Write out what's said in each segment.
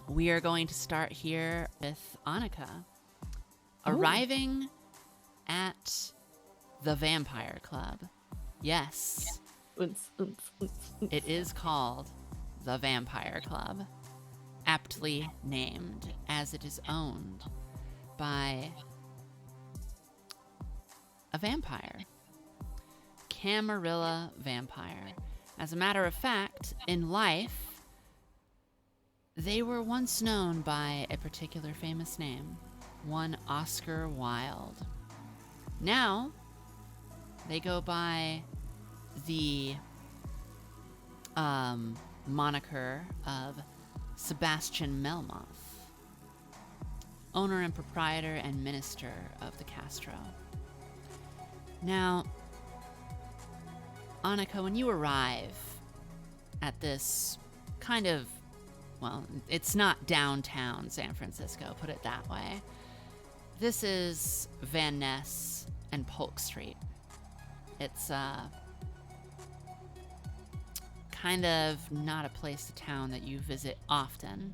We are going to start here with Annika Ooh. arriving at the Vampire Club. Yes, it is called the Vampire Club, aptly named as it is owned by a vampire, Camarilla Vampire. As a matter of fact, in life, they were once known by a particular famous name, one Oscar Wilde. Now, they go by the moniker of Sebastian Melmoth, owner and proprietor and minister of the Castro. Now, Annika, when you arrive at this kind of, well, it's not downtown San Francisco, put it that way. This is Van Ness and Polk Street. It's kind of not a place to town that you visit often.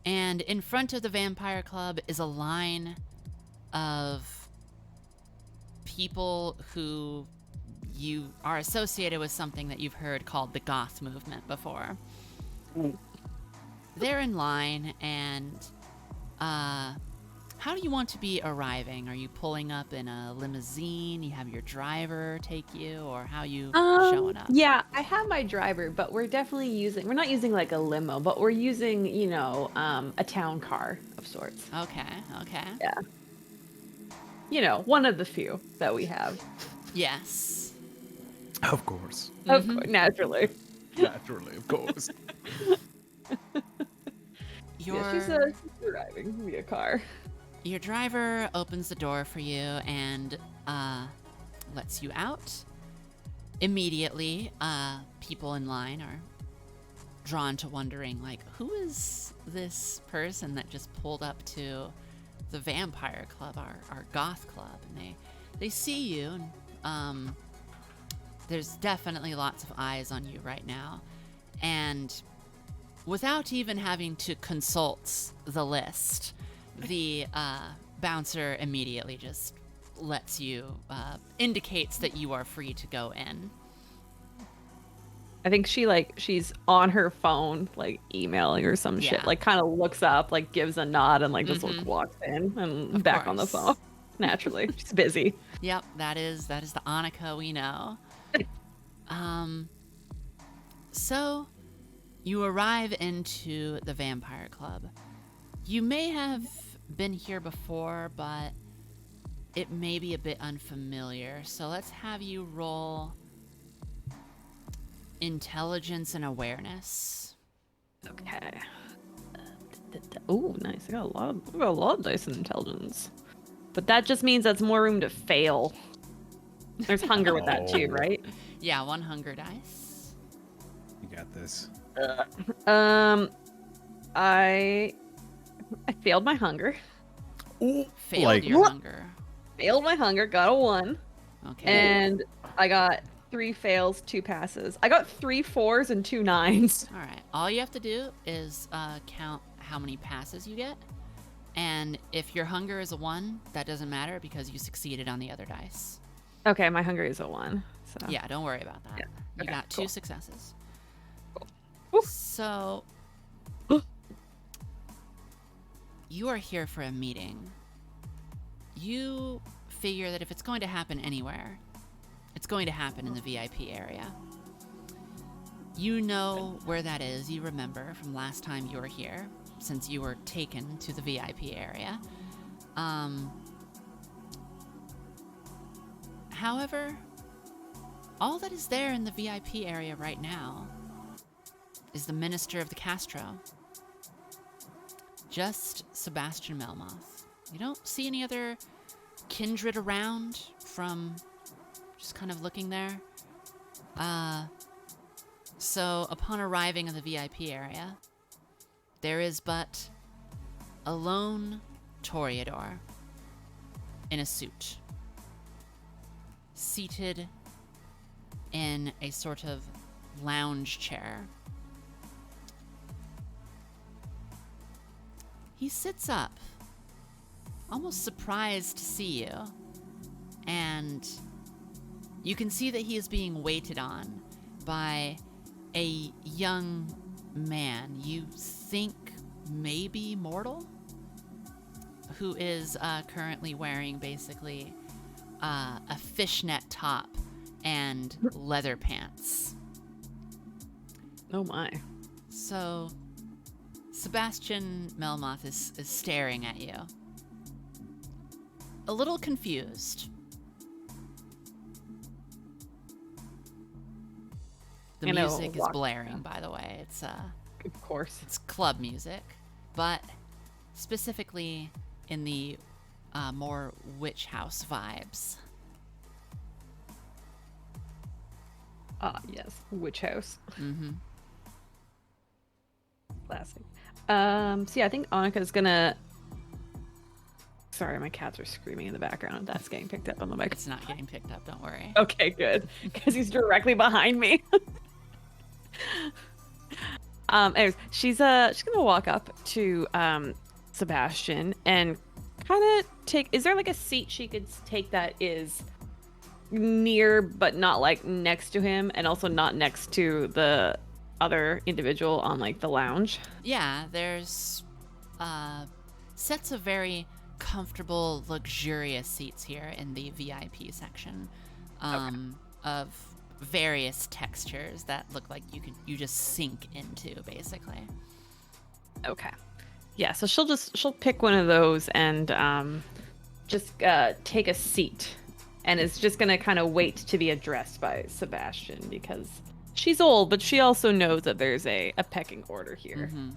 And in front of the Vampire Club is a line of people who you are associated with something that you've heard called the goth movement before. They're in line, and how do you want to be arriving? Are you pulling up in a limousine? You have your driver take you, or how you showing up? Yeah, I have my driver, but we're not using like a limo, but we're using, a town car of sorts. Okay. Yeah. One of the few that we have. Yes. Of course. Of course, naturally. Naturally, of course. She's driving via car. Your driver opens the door for you and lets you out. Immediately, people in line are drawn to wondering, like, who is this person that just pulled up to the Vampire Club, our goth club? And they see you, and there's definitely lots of eyes on you right now. And without even having to consult the list, the bouncer immediately just lets you, indicates that you are free to go in. I think she's on her phone, like emailing or some shit, like kind of looks up, like gives a nod and just walks in and Of back on the course. phone. Naturally, she's busy. Yep, that is the Annika we know. So you arrive into the Vampire Club. You may have been here before, but it may be a bit unfamiliar. So let's have you roll intelligence and awareness. Okay. Oh, nice. I got a lot of dice in intelligence. But that just means that's more room to fail. There's hunger with that too, right? Yeah, 1 hunger dice. You got this. I failed my hunger. Failed your hunger. Failed my hunger, got a 1. Okay. And I got 3 fails, 2 passes. I got 3 4s and 2 9s. All right. All you have to do is count how many passes you get. And if your hunger is a 1, that doesn't matter because you succeeded on the other dice. Okay, my hunger is a 1. So Yeah, don't worry about that. Yeah. You Okay, got 2 cool. successes. Cool. So you are here for a meeting. You figure that if it's going to happen anywhere, it's going to happen in the VIP area. You know where that is. You remember from last time you were here, since you were taken to the VIP area. However, all that is there in the VIP area right now is the minister of the Castro. Just Sebastian Melmoth. You don't see any other kindred around from just kind of looking there. So upon arriving in the VIP area, there is but a lone Toreador in a suit, seated in a sort of lounge chair he sits up, almost surprised to see you, and you can see that he is being waited on by a young man, you think maybe mortal, who is currently wearing basically a fishnet top and leather pants. Oh my. So Sebastian Melmoth is staring at you, a little confused. The music is blaring, by the way. It's of course. It's club music, but specifically in the more witch house vibes. Ah, yes, witch house. Mm-hmm. Classic. So yeah, I think Annika's gonna. Sorry, my cats are screaming in the background. That's getting picked up on the mic. It's not getting picked up. Don't worry. Okay, good, because he's directly behind me. Anyways, she's gonna walk up to Sebastian and kind of take. Is there like a seat she could take that is near but not like next to him, and also not next to the other individual on like the lounge? Yeah, there's sets of very comfortable, luxurious seats here in the VIP section, of various textures that look like you just sink into, basically. Okay. Yeah, so she'll pick one of those and just take a seat, and is just gonna kind of wait to be addressed by Sebastian, because she's old, but she also knows that there's a pecking order here. Mm-hmm.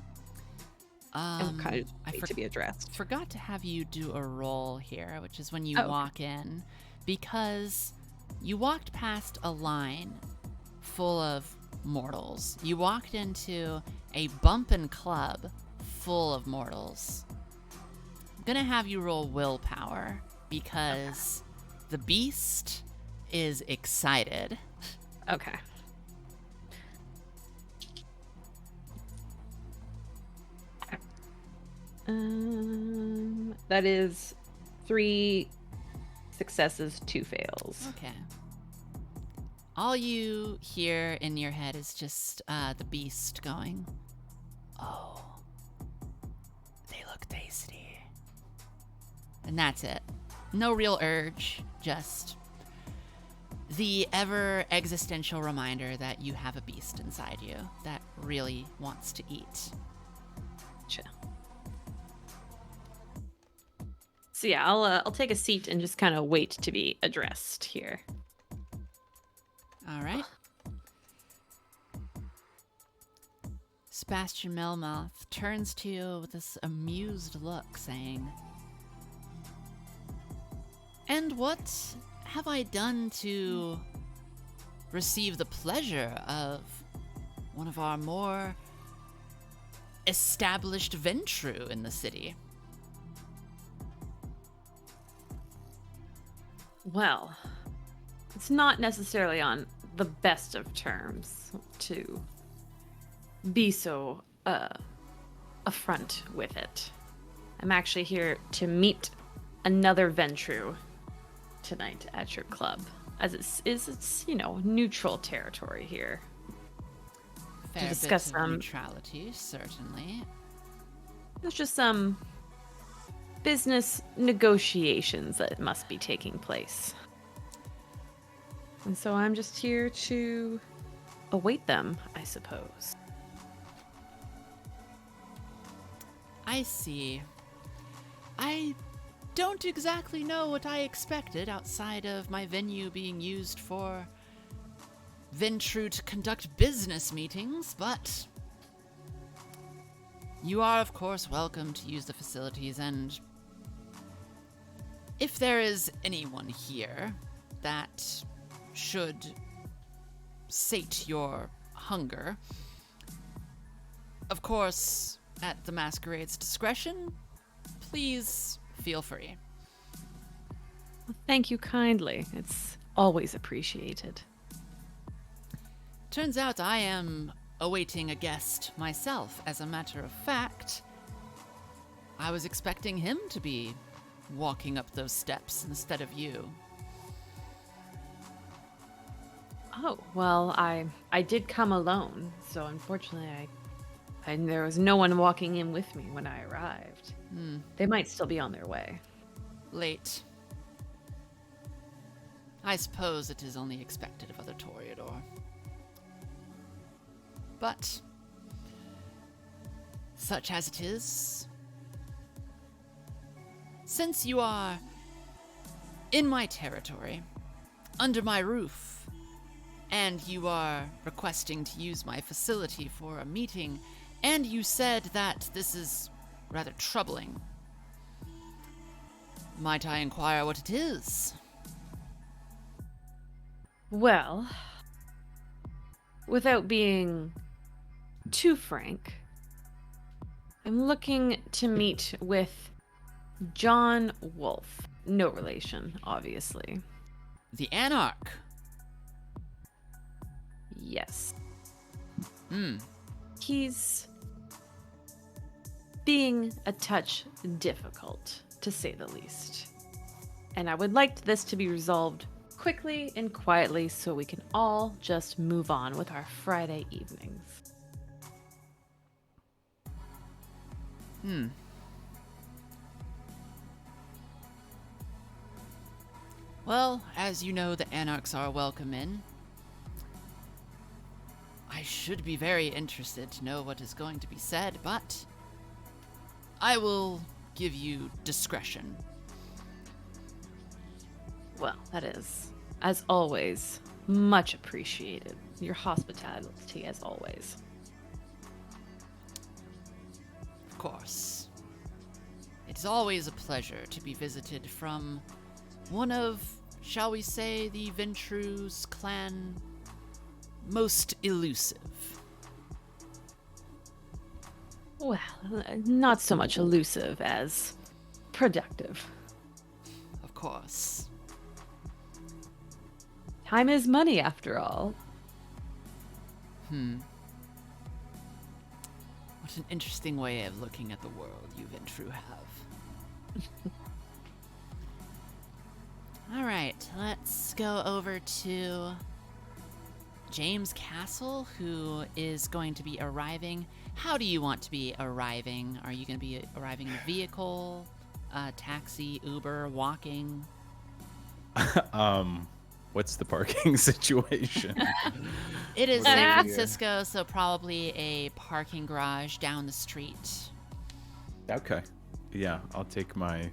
And kind of wait to be addressed. Forgot to have you do a roll here, which is when you walk in, because you walked past a line full of mortals. You walked into a bumpin' club full of mortals. I'm gonna have you roll willpower, because the beast is excited. Okay. That is 3 successes, 2 fails. Okay. All you hear in your head is just the beast going, "Oh, they look tasty." And that's it. No real urge, just the ever existential reminder that you have a beast inside you that really wants to eat. Gotcha. So yeah, I'll take a seat and just kind of wait to be addressed here. All right. Sebastian Melmoth turns to you with this amused look, saying, "And what have I done to receive the pleasure of one of our more established Ventru in the city?" Well, it's not necessarily on the best of terms to be so upfront with it. I'm actually here to meet another Ventru tonight at your club, as it's neutral territory here. Fair discuss bit of neutrality, certainly. There's just some business negotiations that must be taking place. And so I'm just here to await them, I suppose. I see. I don't exactly know what I expected outside of my venue being used for Ventru to conduct business meetings, but you are, of course, welcome to use the facilities, and if there is anyone here that should sate your hunger, of course, at the Masquerade's discretion, please feel free. Well, thank you kindly. It's always appreciated. Turns out I am awaiting a guest myself. As a matter of fact, I was expecting him to be walking up those steps instead of you. Oh, well, I did come alone, so unfortunately there was no one walking in with me when I arrived. They might still be on their way. Late. I suppose it is only expected of other Toreador. But, such as it is, since you are in my territory, under my roof, and you are requesting to use my facility for a meeting, and you said that this is rather troubling, might I inquire what it is? Well, without being too frank, I'm looking to meet with John Wolfe. No relation, obviously. The Anarch. Yes. He's being a touch difficult, to say the least. And I would like this to be resolved quickly and quietly so we can all just move on with our Friday evenings. Well, as you know, the Anarchs are welcome in. I should be very interested to know what is going to be said, but I will give you discretion. Well, that is, as always, much appreciated. Your hospitality, as always. Of course. It is always a pleasure to be visited from one of, shall we say, the Ventruse clan most elusive. Well, not so much elusive as productive. Of course. Time is money, after all. What an interesting way of looking at the world you Ventru have. All right, let's go over to James Castle, who is going to be arriving. How do you want to be arriving? Are you going to be arriving in a vehicle, taxi, Uber, walking? What's the parking situation? It is What do San we do? Francisco, so probably a parking garage down the street. Okay. Yeah, I'll take my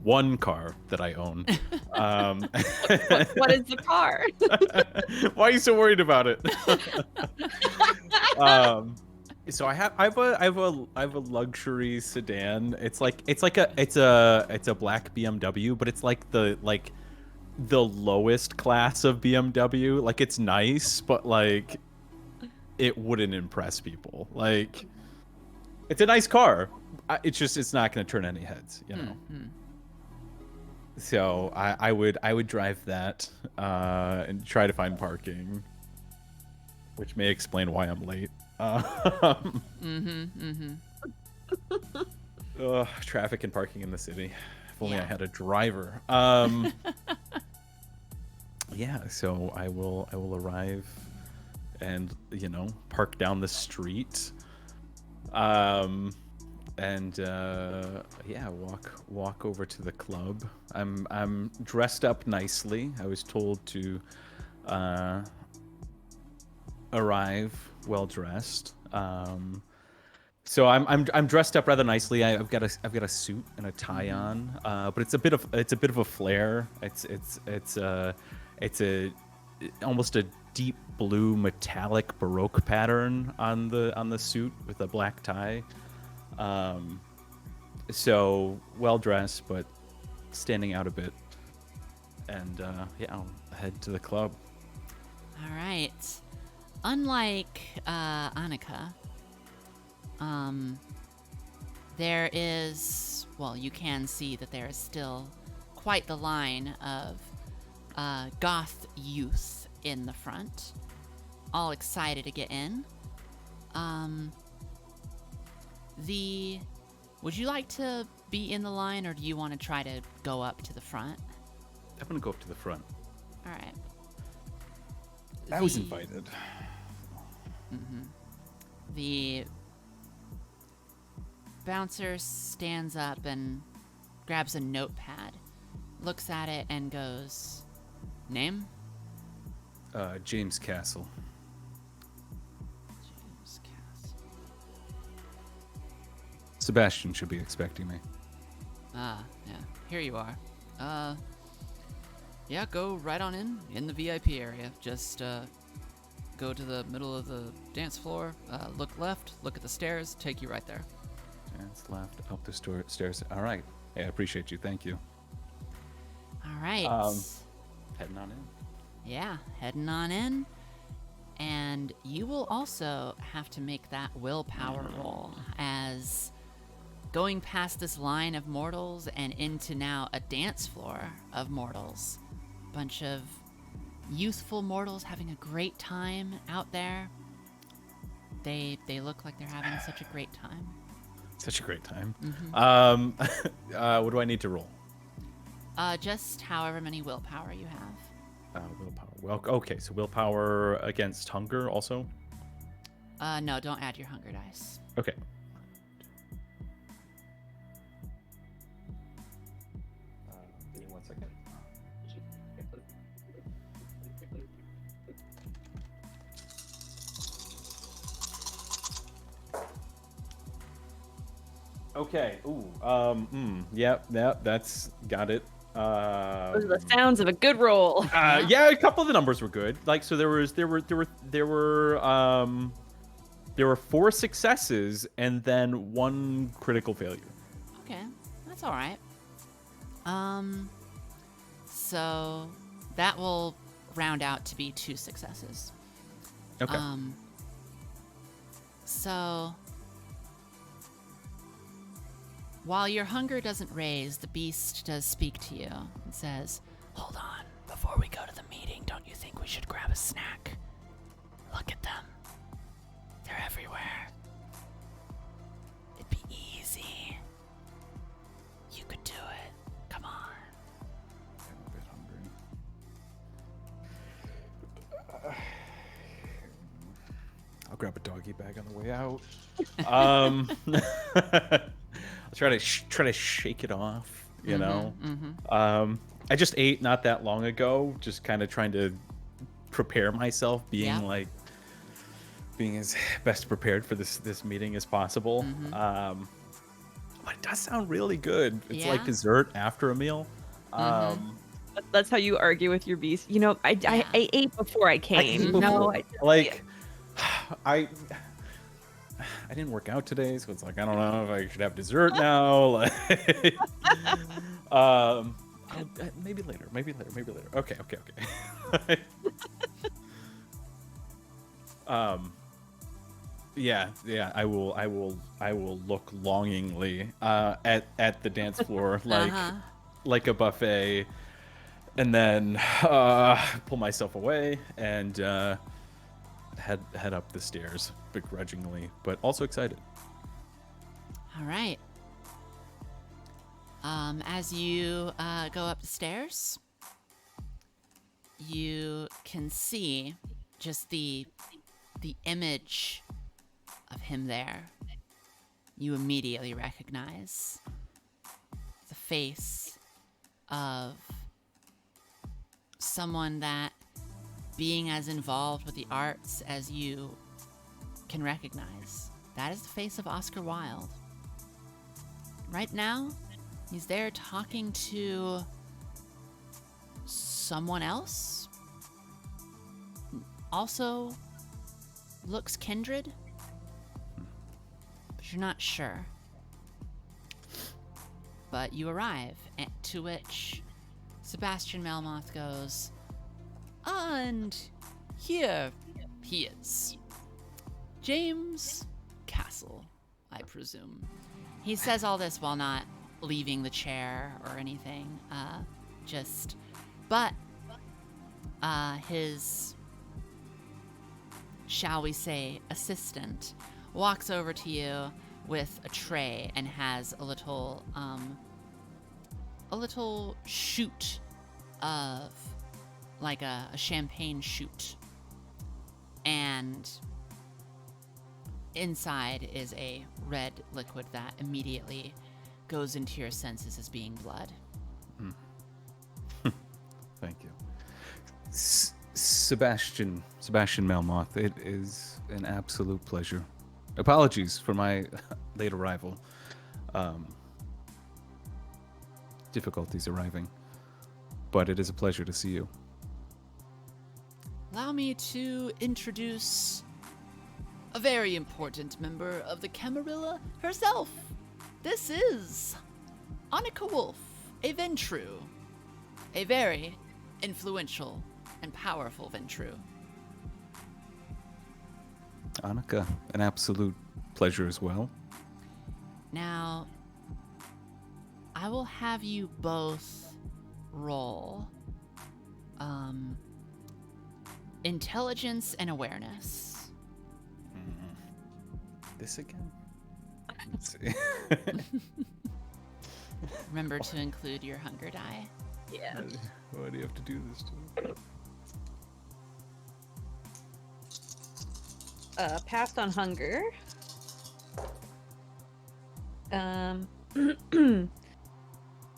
one car that I own. What is the car? Why are you so worried about it? So I have a luxury sedan. It's a black BMW, but it's like the lowest class of BMW. Like, it's nice, but like it wouldn't impress people. Like, it's a nice car. It's not going to turn any heads, you know. So I would drive that and try to find parking, which may explain why I'm late. Traffic and parking in the city. If only I had a driver. Yeah, so I will arrive and, park down the street. Walk over to the club. I'm dressed up nicely. I was told to arrive well dressed. So I'm dressed up rather nicely. I've got a suit and a tie on, but it's a bit of a flare. It's almost a deep blue metallic Baroque pattern on the suit with a black tie. So well dressed, but standing out a bit. And I'll head to the club. All right. Unlike Annika, there is, well, you can see that there is still quite the line of goth youth in the front, all excited to get in. The Would you like to be in the line, or do you want to try to go up to the front? I'm gonna go up to the front. All right. I was invited. The bouncer stands up and grabs a notepad, looks at it, and goes, "Name?" James Castle. James Castle. Sebastian should be expecting me. Ah, yeah. Here you are. Yeah, go right on in the VIP area. Just, go to the middle of the dance floor, look left, look at the stairs, take you right there. Dance left, up the stairs. All right. Hey, I appreciate you. Thank you. All right. Heading on in. Yeah, heading on in. And you will also have to make that willpower roll, as going past this line of mortals and into now a dance floor of mortals. Bunch of youthful mortals having a great time out there. They look like they're having such a great time. Such a great time. Mm-hmm. What do I need to roll? Just however many willpower you have. Willpower. Well, okay, so willpower against hunger also? No, don't add your hunger dice. Okay. Give me 1 second. Okay. Ooh. Yep. That's got it. Those are the sounds of a good roll. Yeah, a couple of the numbers were good. Like, so there were 4 successes and then 1 critical failure. Okay, that's all right. So that will round out to be 2 successes. Okay. So while your hunger doesn't raise, the beast does speak to you and says, "Hold on, before we go to the meeting, don't you think we should grab a snack? Look at them. They're everywhere. It'd be easy. You could do it. Come on." I'm a bit hungry. I'll grab a doggy bag on the way out. I'll try to shake it off, you know. I just ate not that long ago, just kind of trying to prepare myself, being as best prepared for this meeting as possible. But it does sound really good. It's like dessert after a meal. That's how you argue with your beast. You know, I ate before I came. I didn't work out today, so it's like, I don't know if I should have dessert now. Like, maybe later. Okay. Yeah. I will look longingly at the dance floor like a buffet, and then pull myself away and head up the stairs, begrudgingly, but also excited. All right. As you go up the stairs, you can see just the image of him there. You immediately recognize the face of someone that, being as involved with the arts as you can recognize, that is the face of Oscar Wilde. Right now, he's there talking to someone else. Also looks kindred, but you're not sure. But you arrive, to which Sebastian Melmoth goes, "And here he is. James Castle, I presume." He says all this while not leaving the chair or anything. But his, shall we say, assistant walks over to you, with a tray and has a little shoot of like a champagne shoot, and inside is a red liquid that immediately goes into your senses as being blood. Thank you. Sebastian Melmoth, it is an absolute pleasure. Apologies for my late arrival. Difficulties arriving. But it is a pleasure to see you. Allow me to introduce a very important member of the Camarilla herself. This is Annika Wolf, a Ventru. A very influential and powerful Ventru. Annika, an absolute pleasure as well. Now, I will have you both roll intelligence and awareness. This again? Let's see. Remember to include your hunger die. Yeah. Why do you have to do this to me? Passed on hunger.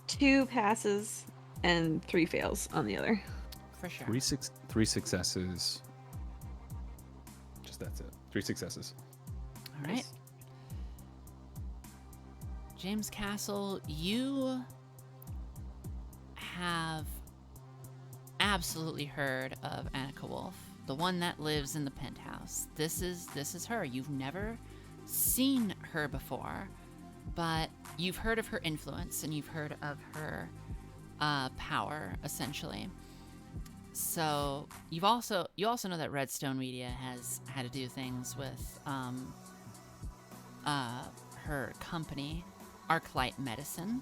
2 passes and 3 fails on the other. For sure. 3 successes. Just that's it. 3 successes. All right. James Castle, you have absolutely heard of Annika Wolf, the one that lives in the penthouse. This is her. You've never seen her before, but you've heard of her influence and you've heard of her power, essentially. So you also know that Redstone Media has had to do things with her company, Arclight Medicine.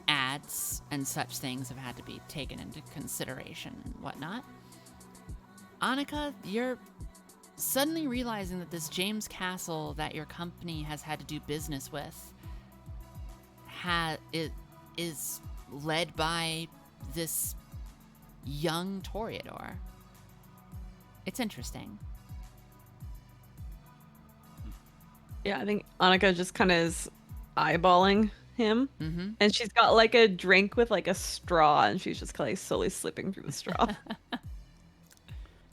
Ads and such things have had to be taken into consideration and whatnot. Annika, you're suddenly realizing that this James Castle that your company has had to do business with is led by this young Toreador. It's interesting. Yeah, I think Annika just kind of is eyeballing him. Mm-hmm. And she's got like a drink with like a straw, and she's just kind of slowly slipping through the straw.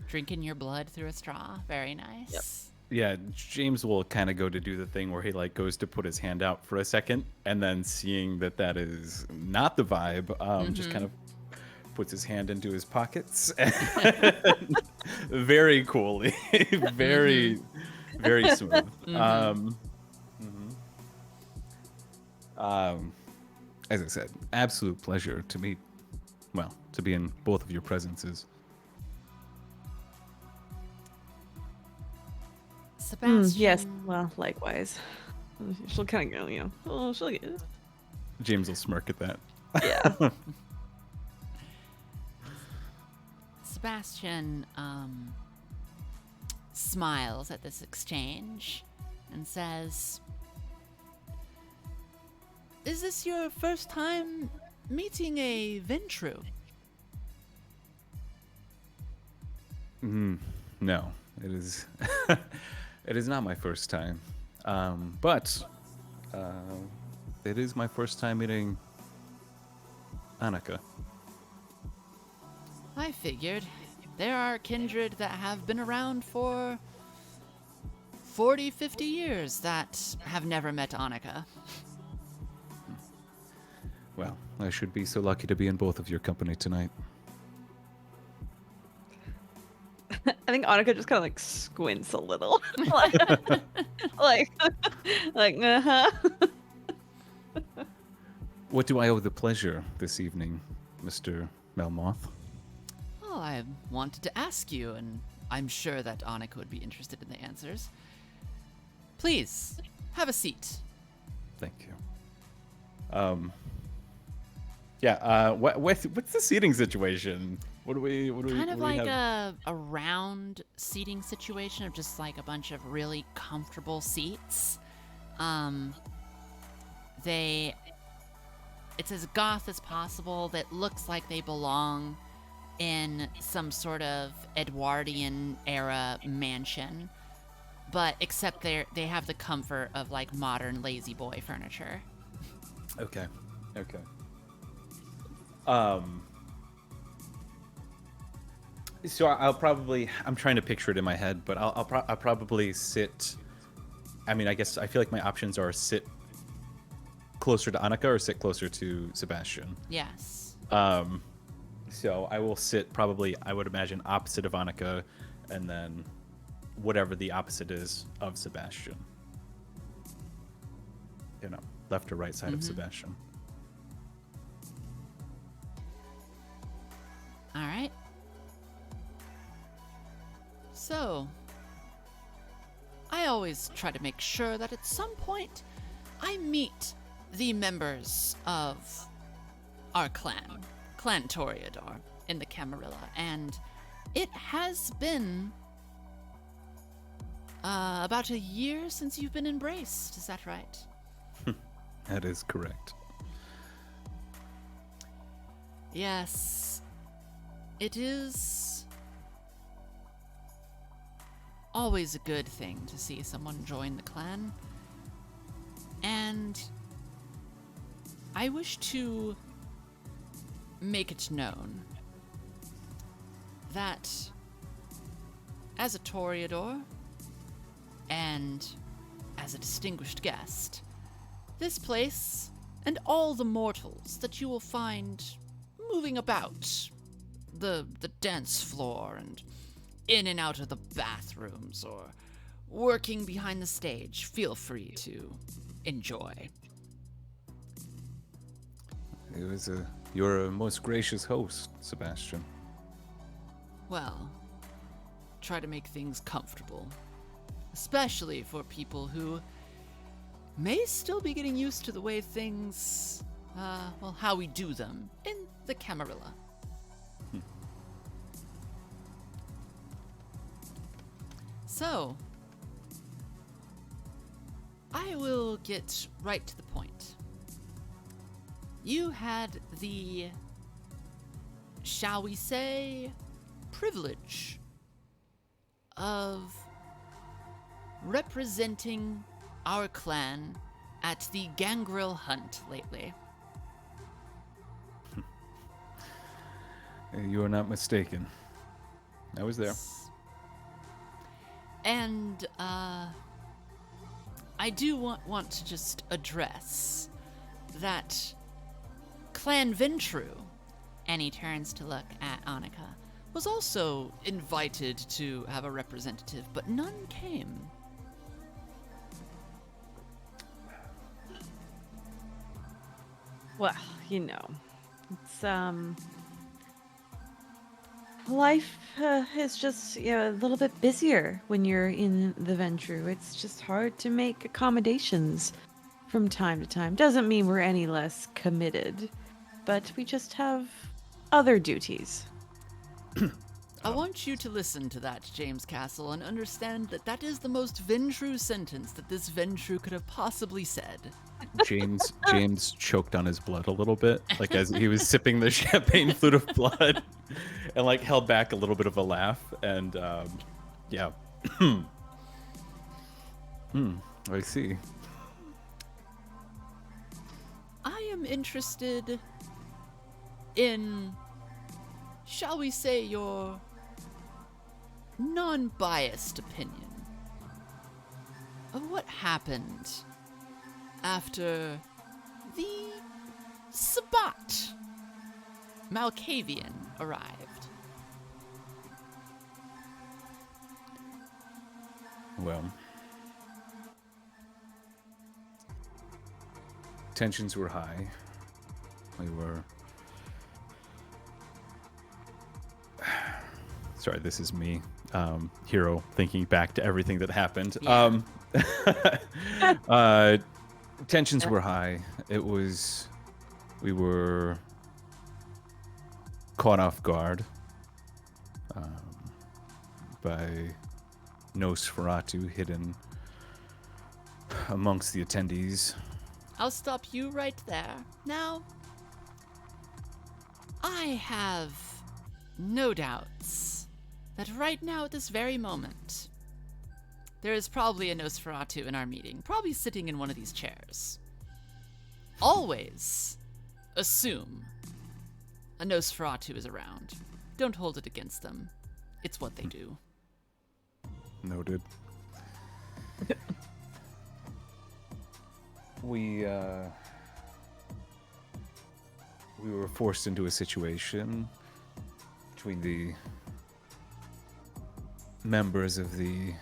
Drinking your blood through a straw. Very nice. Yep. Yeah, James will kind of go to do the thing where he like goes to put his hand out for a second, and then seeing that is not the vibe, just kind of puts his hand into his pockets, and very coolly, very smooth. As I said, absolute pleasure to meet. Well, to be in both of your presences. Sebastian. Yes, well, likewise. She'll kind of go, oh, she'll get it. James will smirk at that. Yeah. Sebastian smiles at this exchange and says, "Is this your first time meeting a Ventru?" No, it is. It is not my first time, but it is my first time meeting Annika. I figured. There are kindred that have been around for 40, 50 years that have never met Annika. Well, I should be so lucky to be in both of your company tonight. I think Annika just kind of like squints a little. like, uh-huh. What do I owe the pleasure this evening, Mr. Melmoth? Well, I wanted to ask you, and I'm sure that Annika would be interested in the answers. Please, have a seat. Thank you. What's the seating situation? What do we Kind of what do we like have? a round seating situation of just like a bunch of really comfortable seats It's as goth as possible. That looks like they belong in some sort of Edwardian era mansion, but except they have the comfort of like modern lazy boy furniture. Okay. So I'm trying to picture it in my head, but I'll probably sit. I mean, I guess I feel like my options are sit closer to Annika or sit closer to Sebastian. Yes. So I will sit probably, I would imagine, opposite of Annika, and then whatever the opposite is of Sebastian. You know, left or right side of Sebastian. All right. So, I always try to make sure that at some point I meet the members of our clan, Clan Toreador, in the Camarilla, and it has been about a year since you've been embraced. Is that right? That is correct. Yes. It is always a good thing to see someone join the clan. And I wish to make it known that as a Toreador and as a distinguished guest, this place and all the mortals that you will find moving about the dance floor and in and out of the bathrooms or working behind the stage, feel free to enjoy. You're a most gracious host, Sebastian. Well, try to make things comfortable, especially for people who may still be getting used to the way things, how we do them in the Camarilla. So, I will get right to the point. You had the, shall we say, privilege of representing our clan at the Gangrel Hunt lately. You are not mistaken. I was there. And, I do want to just address that Clan Ventru, and he turns to look at Annika, was also invited to have a representative, but none came. Well, you know, it's life is just a little bit busier when you're in the Ventru. It's just hard to make accommodations from time to time. Doesn't mean we're any less committed, but we just have other duties. I want you to listen to that, James Castle, and understand that that is the most Ventru sentence that this Ventru could have possibly said. James choked on his blood a little bit, like as he was sipping the champagne flute of blood, and like held back a little bit of a laugh. And yeah, I see. I am interested in, shall we say, your non-biased opinion of what happened after the Sabbat Malkavian arrived. Well, tensions were high. We were... Sorry, this is me, hero, thinking back to everything that happened. Yeah. Tensions were high. We were caught off guard by Nosferatu hidden amongst the attendees. I'll stop you right there. Now, I have no doubts that right now at this very moment, there is probably a Nosferatu in our meeting, probably sitting in one of these chairs. Always assume a Nosferatu is around. Don't hold it against them. It's what they do. Noted. We were forced into a situation between the members of the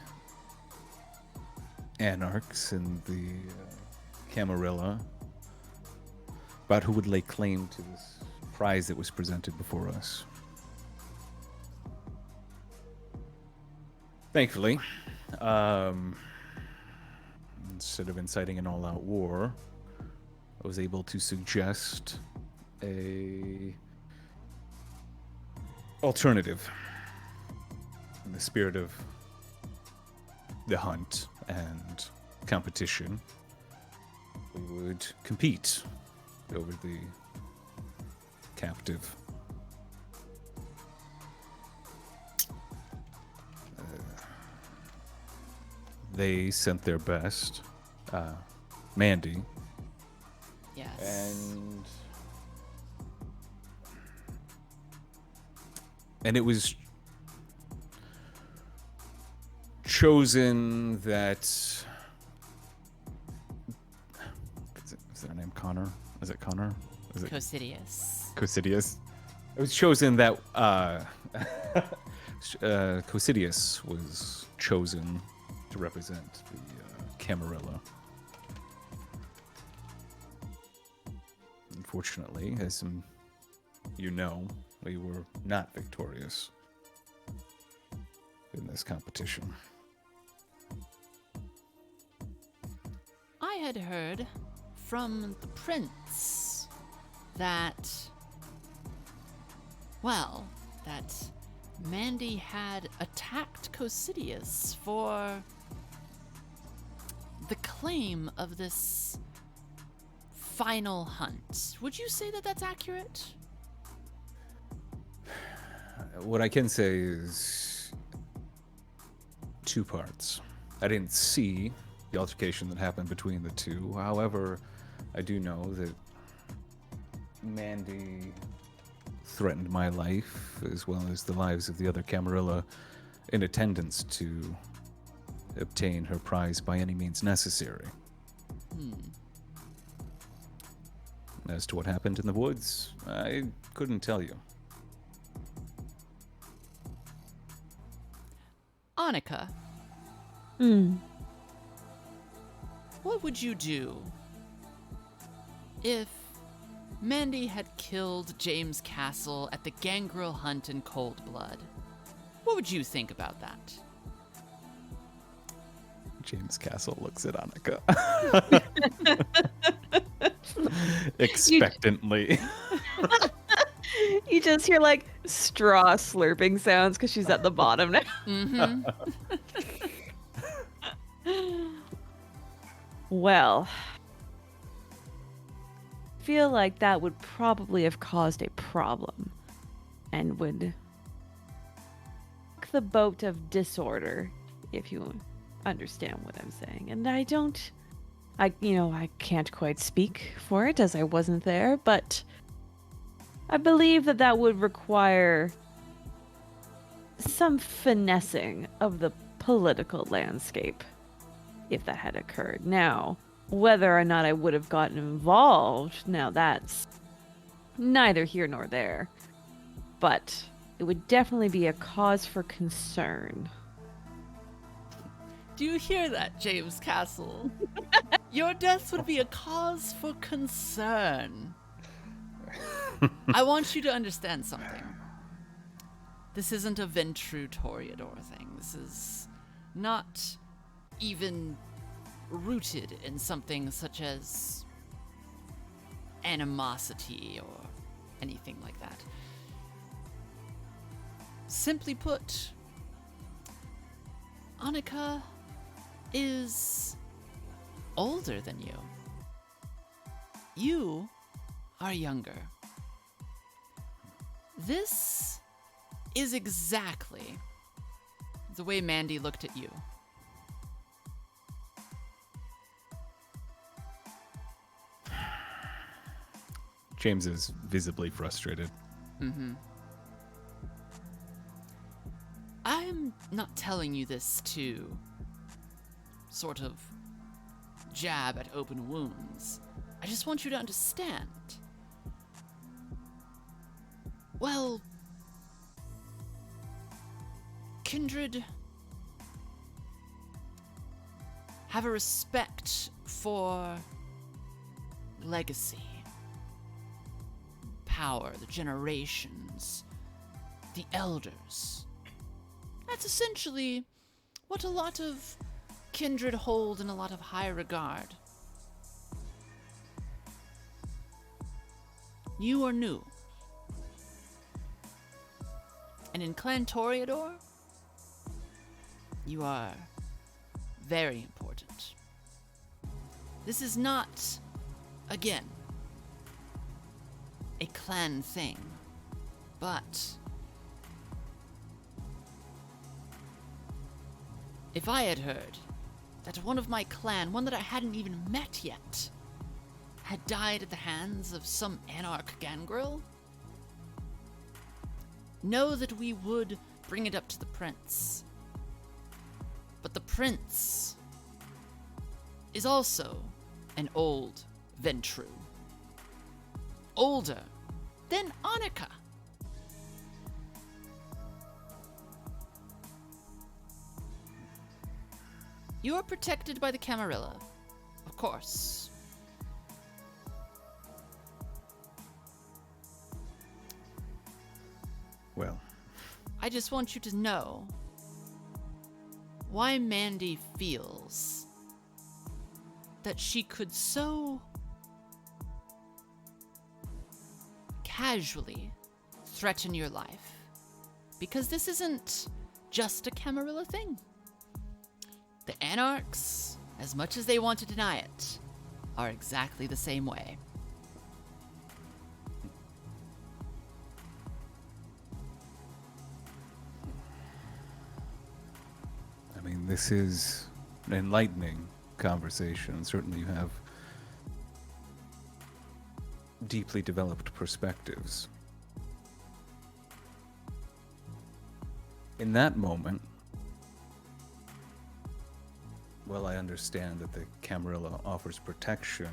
Anarchs and the Camarilla about who would lay claim to this prize that was presented before us. Thankfully, instead of inciting an all-out war, I was able to suggest a alternative in the spirit of the hunt and competition. We would compete over the captive. They sent their best, Mandy, Yes. and it was chosen that is that her name Connor? Is it Connor? Is it Cosidius. Cosidius? It was chosen that Cosidius was chosen to represent the Camarilla. Unfortunately, as you know, we were not victorious in this competition. I had heard from the prince that, well, that Mandy had attacked Cosidius for the claim of this final hunt. Would you say that that's accurate? What I can say is two parts. I didn't see the altercation that happened between the two. However, I do know that Mandy threatened my life as well as the lives of the other Camarilla in attendance to obtain her prize by any means necessary. As to what happened in the woods, I couldn't tell you. Annika, what would you do if Mandy had killed James Castle at the Gangrel Hunt in cold blood? What would you think about that? James Castle looks at Annika expectantly. You just hear like straw slurping sounds because she's at the bottom now. Mm-hmm. Well, I feel like that would probably have caused a problem and would rock the boat of disorder, if you understand what I'm saying. And I can't quite speak for it as I wasn't there, but I believe that would require some finessing of the political landscape if that had occurred. Now, whether or not I would have gotten involved, now that's neither here nor there. But it would definitely be a cause for concern. Do you hear that, James Castle? Your death would be a cause for concern. I want you to understand something. This isn't a Ventru Toreador thing. This is not even rooted in something such as animosity or anything like that. Simply put, Annika is older than you. You are younger. This is exactly the way Mandy looked at you. James is visibly frustrated. I'm not telling you this to sort of jab at open wounds. I just want you to understand. Well, Kindred have a respect for legacy, power, the generations, the elders. That's essentially what a lot of Kindred hold in a lot of high regard. You are new. And in Clan Toreador, you are very important. This is not, again, a clan thing, but if I had heard that one of my clan, one that I hadn't even met yet, had died at the hands of some anarch gangrel, know that we would bring it up to the prince. But the prince is also an old Ventru. Older than Annika. You are protected by the Camarilla, of course. Well, I just want you to know why Mandy feels that she could so casually threaten your life. Because this isn't just a Camarilla thing. The Anarchs, as much as they want to deny it, are exactly the same way. I mean, this is an enlightening conversation. Certainly you have deeply developed perspectives. In that moment, well, I understand that the Camarilla offers protection.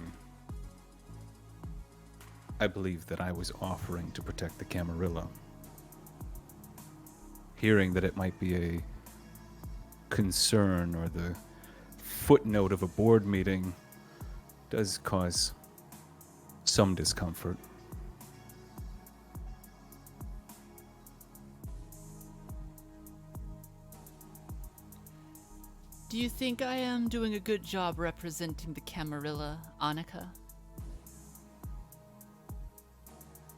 I believe that I was offering to protect the Camarilla. Hearing that it might be a concern or the footnote of a board meeting does cause some discomfort. Do you think I am doing a good job representing the Camarilla, Annika?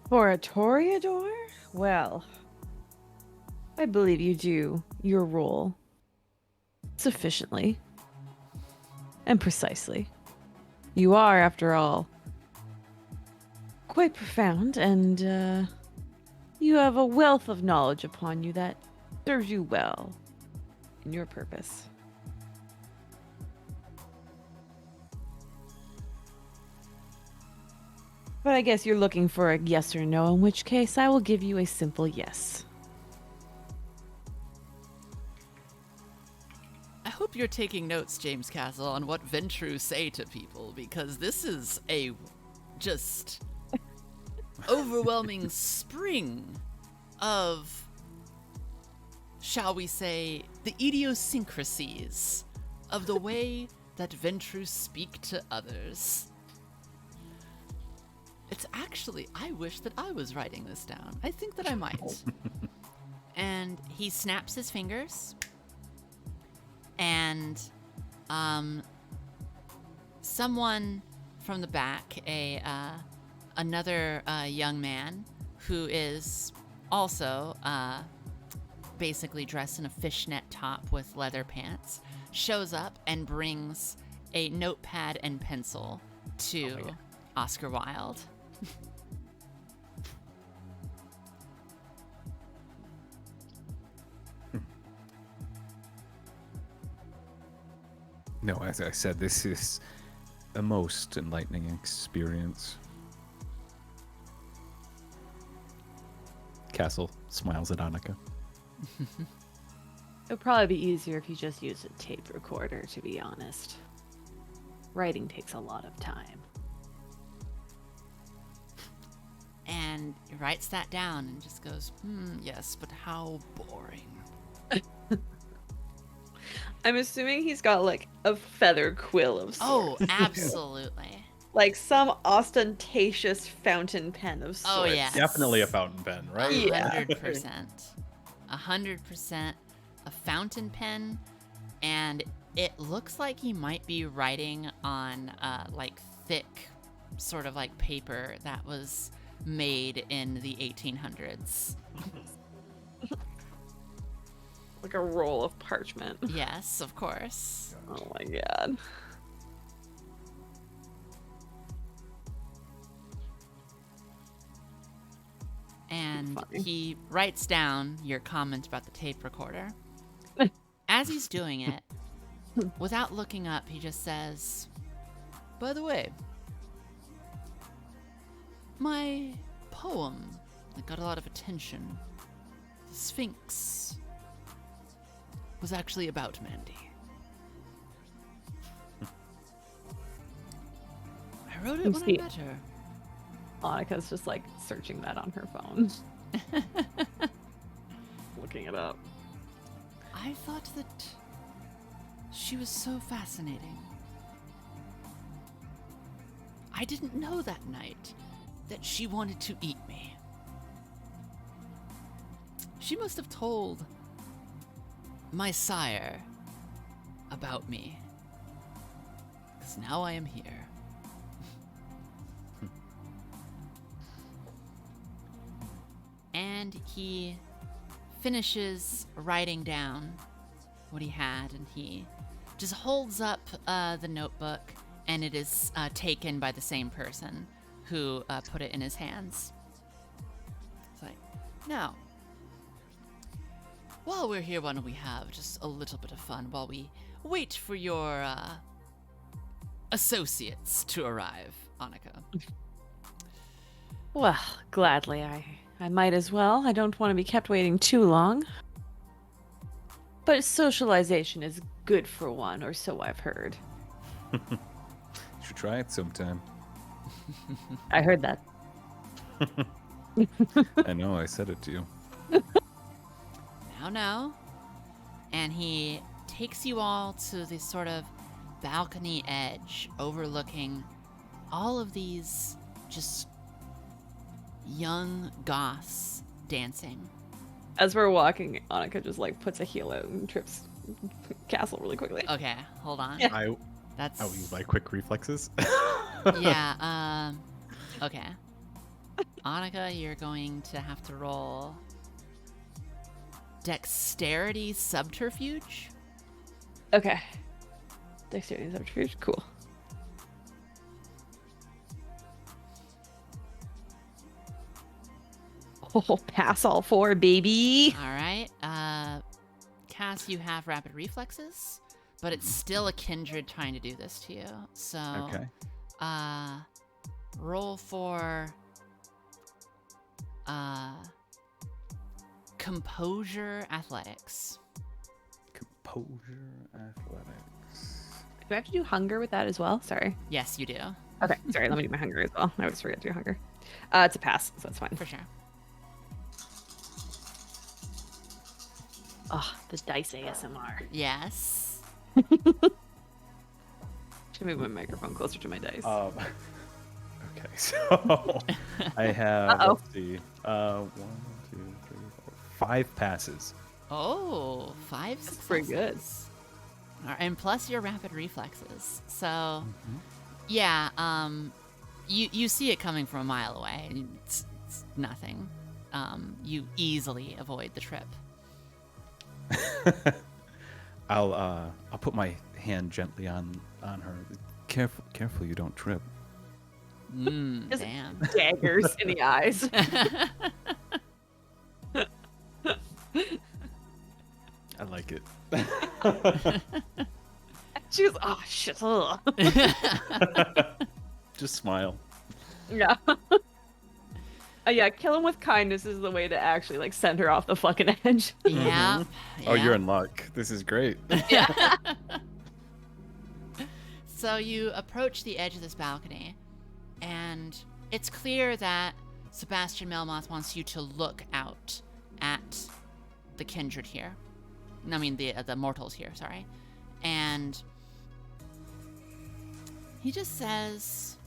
For a Toreador? Well, I believe you do your role sufficiently and precisely. You are, after all, quite profound, and you have a wealth of knowledge upon you that serves you well in your purpose. But I guess you're looking for a yes or no, in which case I will give you a simple yes. I hope you're taking notes, James Castle, on what Ventru say to people, because this is a just overwhelming spring of, shall we say, the idiosyncrasies of the way that Ventru speak to others. It's actually, I wish that I was writing this down. I think that I might. And he snaps his fingers, and someone from the back, another young man who is also basically dressed in a fishnet top with leather pants, shows up and brings a notepad and pencil to Oscar Wilde. No, as I said, this is a most enlightening experience. Castle smiles at Annika. It would probably be easier if you just used a tape recorder, to be honest. Writing takes a lot of time. And he writes that down and just goes, yes, but how boring. I'm assuming he's got like a feather quill of sorts. Oh, absolutely. Like some ostentatious fountain pen of sorts. Oh, yes. Definitely a fountain pen, right? 100%. 100% a fountain pen. And it looks like he might be writing on like thick sort of like paper that was made in the 1800s. Like a roll of parchment. Yes, of course. Oh my god. And Funny. he writes down your comment about the tape recorder. As he's doing it, without looking up, he just says, by the way, my poem that got a lot of attention, The Sphinx, was actually about Mandy. I wrote it when I met her. Annika's just like searching that on her phone. Looking it up. I thought that she was so fascinating. I didn't know that night that she wanted to eat me. She must have told my sire about me, because now I am here. And he finishes writing down what he had, and he just holds up the notebook, and it is taken by the same person who put it in his hands. It's like, now, while we're here, why don't we have just a little bit of fun while we wait for your associates to arrive, Annika? Well, gladly, I might as well. I don't want to be kept waiting too long. But socialization is good for one, or so I've heard. Should try it sometime. I heard that. I know, I said it to you. Now. And he takes you all to this sort of balcony edge overlooking all of these just young goths dancing. As we're walking, Annika just like puts a heel out and trips Castle really quickly. Okay, hold on. I That's will use my quick reflexes. yeah. Okay. Annika, you're going to have to roll Dexterity Subterfuge. Okay. Dexterity subterfuge. Cool. Oh, pass all four, baby. All right. Cass, you have rapid reflexes, but it's still a kindred trying to do this to you. So, Okay. roll for Composure Athletics. Composure athletics. Do I have to do hunger with that as well? Sorry. Yes, you do, Okay, sorry. Let me do my hunger as well. I always forget to do hunger. It's a pass, so that's fine. for sure. Oh, the dice ASMR. Yes. Should move my microphone closer to my dice. Okay, so I have, Uh-oh. let's see, 1, 2, 3, 4, 5 passes. Oh, 5 successes. That's pretty good. All right, and plus your rapid reflexes. So, yeah, you see it coming from a mile away. It's nothing. You easily avoid the trip. I'll put my hand gently on her. Careful, you don't trip. Just Damn. daggers in the eyes. I like it. She goes, oh shit. Ugh. Just smile. Yeah. Yeah, kill him with kindness is the way to actually like send her off the fucking edge. Yeah. Oh, you're in luck. This is great. Yeah. So you approach the edge of this balcony, and it's clear that Sebastian Melmoth wants you to look out at the kindred here. I mean, the mortals here, sorry. And he just says,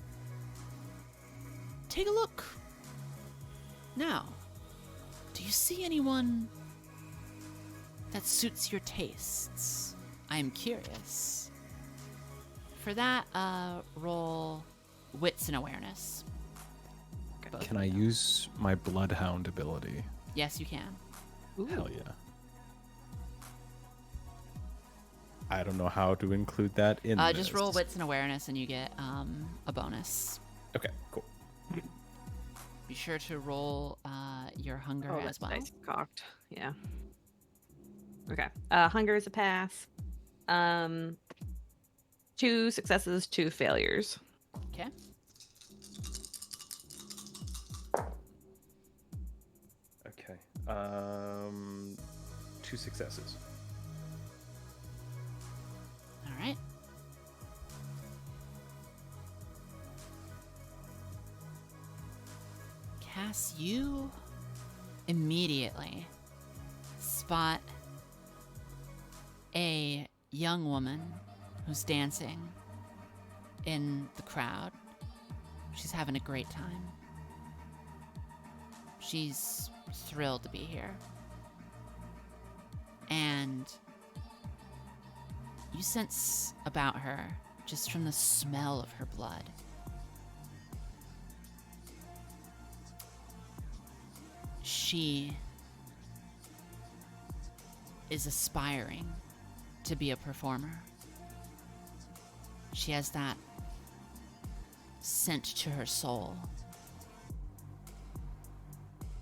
take a look. Now, do you see anyone that suits your tastes? I am curious. For that, roll wits and awareness. Both Can of I you. use my bloodhound ability? Yes, you can. Hell yeah. I don't know how to include that in Just roll wits and awareness, and you get a bonus. Okay, cool. Be sure to roll your hunger Oh, as that's well. nice and cocked. Yeah. Okay. Hunger is a pass. 2 successes, 2 failures. Okay. Okay. 2 successes. All right. Cass, you immediately spot a young woman who's dancing in the crowd. She's having a great time. She's thrilled to be here. And you sense about her, just from the smell of her blood, she is aspiring to be a performer. She has that scent to her soul.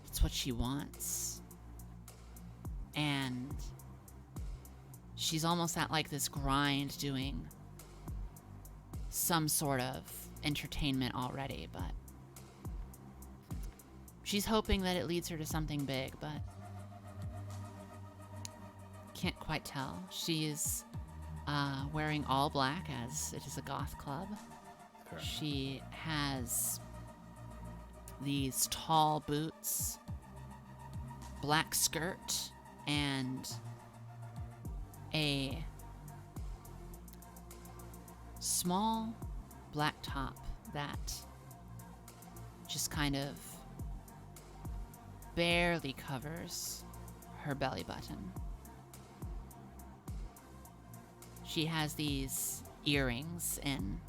It's what she wants. And she's almost at like this grind doing some sort of entertainment already, but she's hoping that it leads her to something big, but can't quite tell. She's wearing all black, as it is a goth club. Fair enough. She has these tall boots, black skirt, and a small black top that just kind of barely covers her belly button. She has these earrings in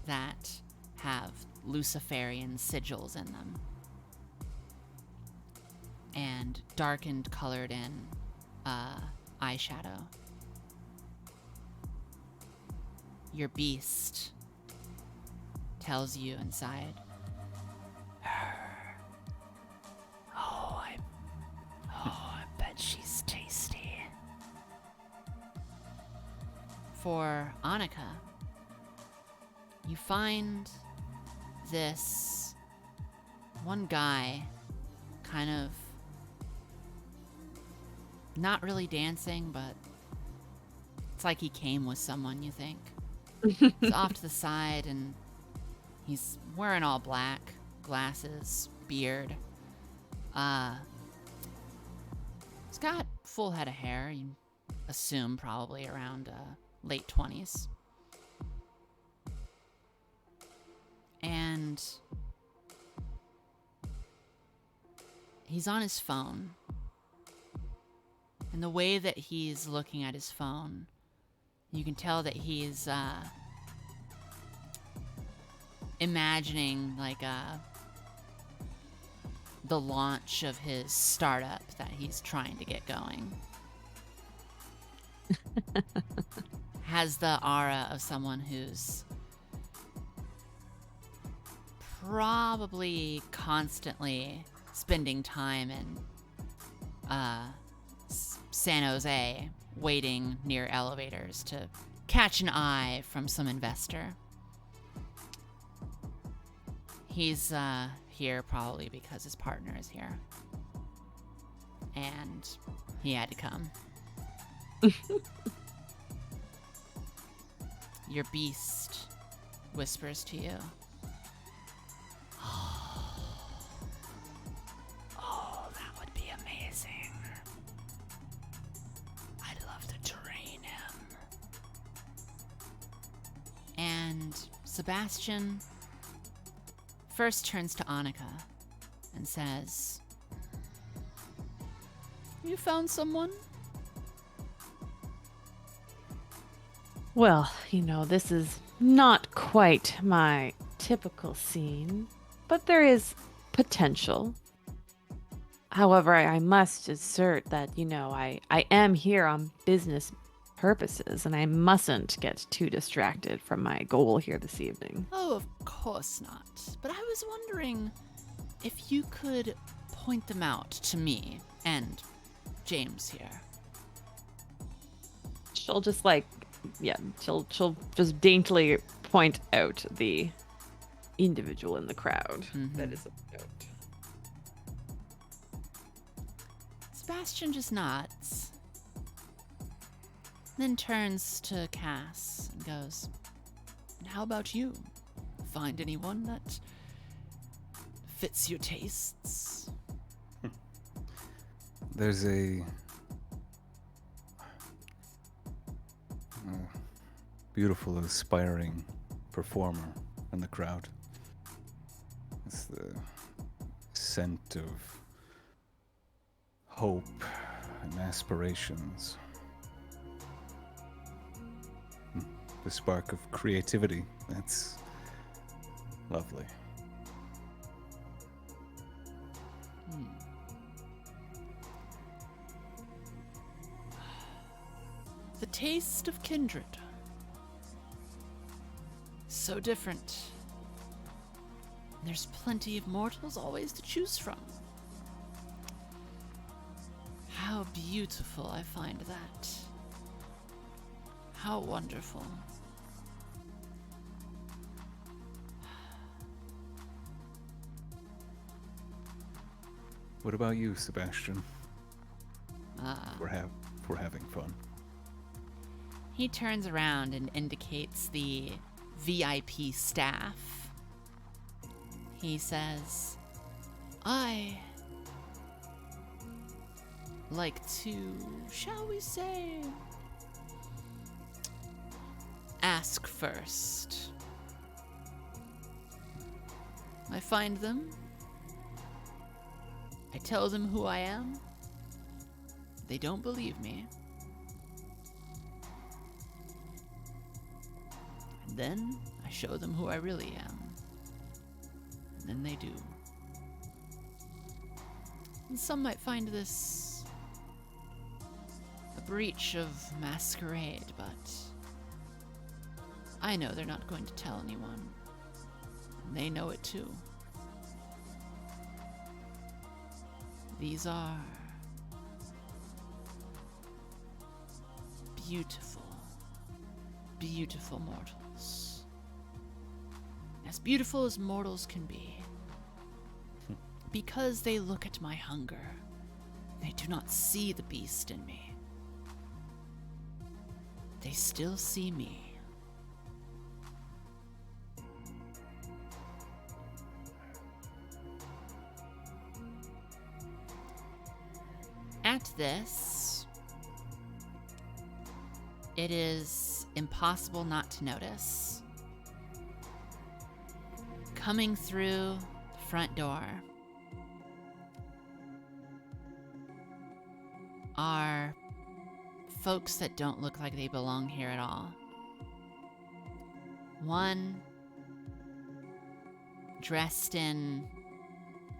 that have Luciferian sigils in them, and darkened colored in eyeshadow. Your beast tells you inside, I bet she's tasty. For Annika, you find this one guy kind of not really dancing, but it's like he came with someone, you think. He's off to the side, and he's wearing all black, glasses, beard. He's got full head of hair, you assume probably around late 20s. And he's on his phone. And the way that he's looking at his phone, you can tell that he's imagining like the launch of his startup that he's trying to get going. has the aura of someone who's probably constantly spending time in San Jose, waiting near elevators to catch an eye from some investor. He's here probably because his partner is here. And he had to come. Your beast whispers to you. Oh, that would be amazing. I'd love to train him. And Sebastian first turns to Annika and says, "You found someone?" Well, this is not quite my typical scene, but there is potential. However, I must assert that, I am here on business purposes, and I mustn't get too distracted from my goal here this evening. Oh, of course not. But I was wondering if you could point them out to me and James here. She'll just she'll just daintily point out the individual in the crowd that is of note. Sebastian just nods, then turns to Cass and goes, "And how about you? Find anyone that fits your tastes?" There's a beautiful, aspiring performer in the crowd. It's the scent of hope and aspirations. The spark of creativity. That's lovely. The taste of Kindred. So different. There's plenty of mortals always to choose from. How beautiful I find that. How wonderful. What about you, Sebastian? Ah. For having fun. He turns around and indicates the VIP staff. He says, "I like to, shall we say, ask first. I find them. I tell them who I am. They don't believe me. And then I show them who I really am. And then they do. And some might find this a breach of Masquerade, but I know they're not going to tell anyone. And they know it too. These are beautiful, beautiful mortals. As beautiful as mortals can be. Because they look at my hunger, they do not see the beast in me. They still see me. At this, it is impossible not to notice. Coming through the front door are folks that don't look like they belong here at all. One dressed in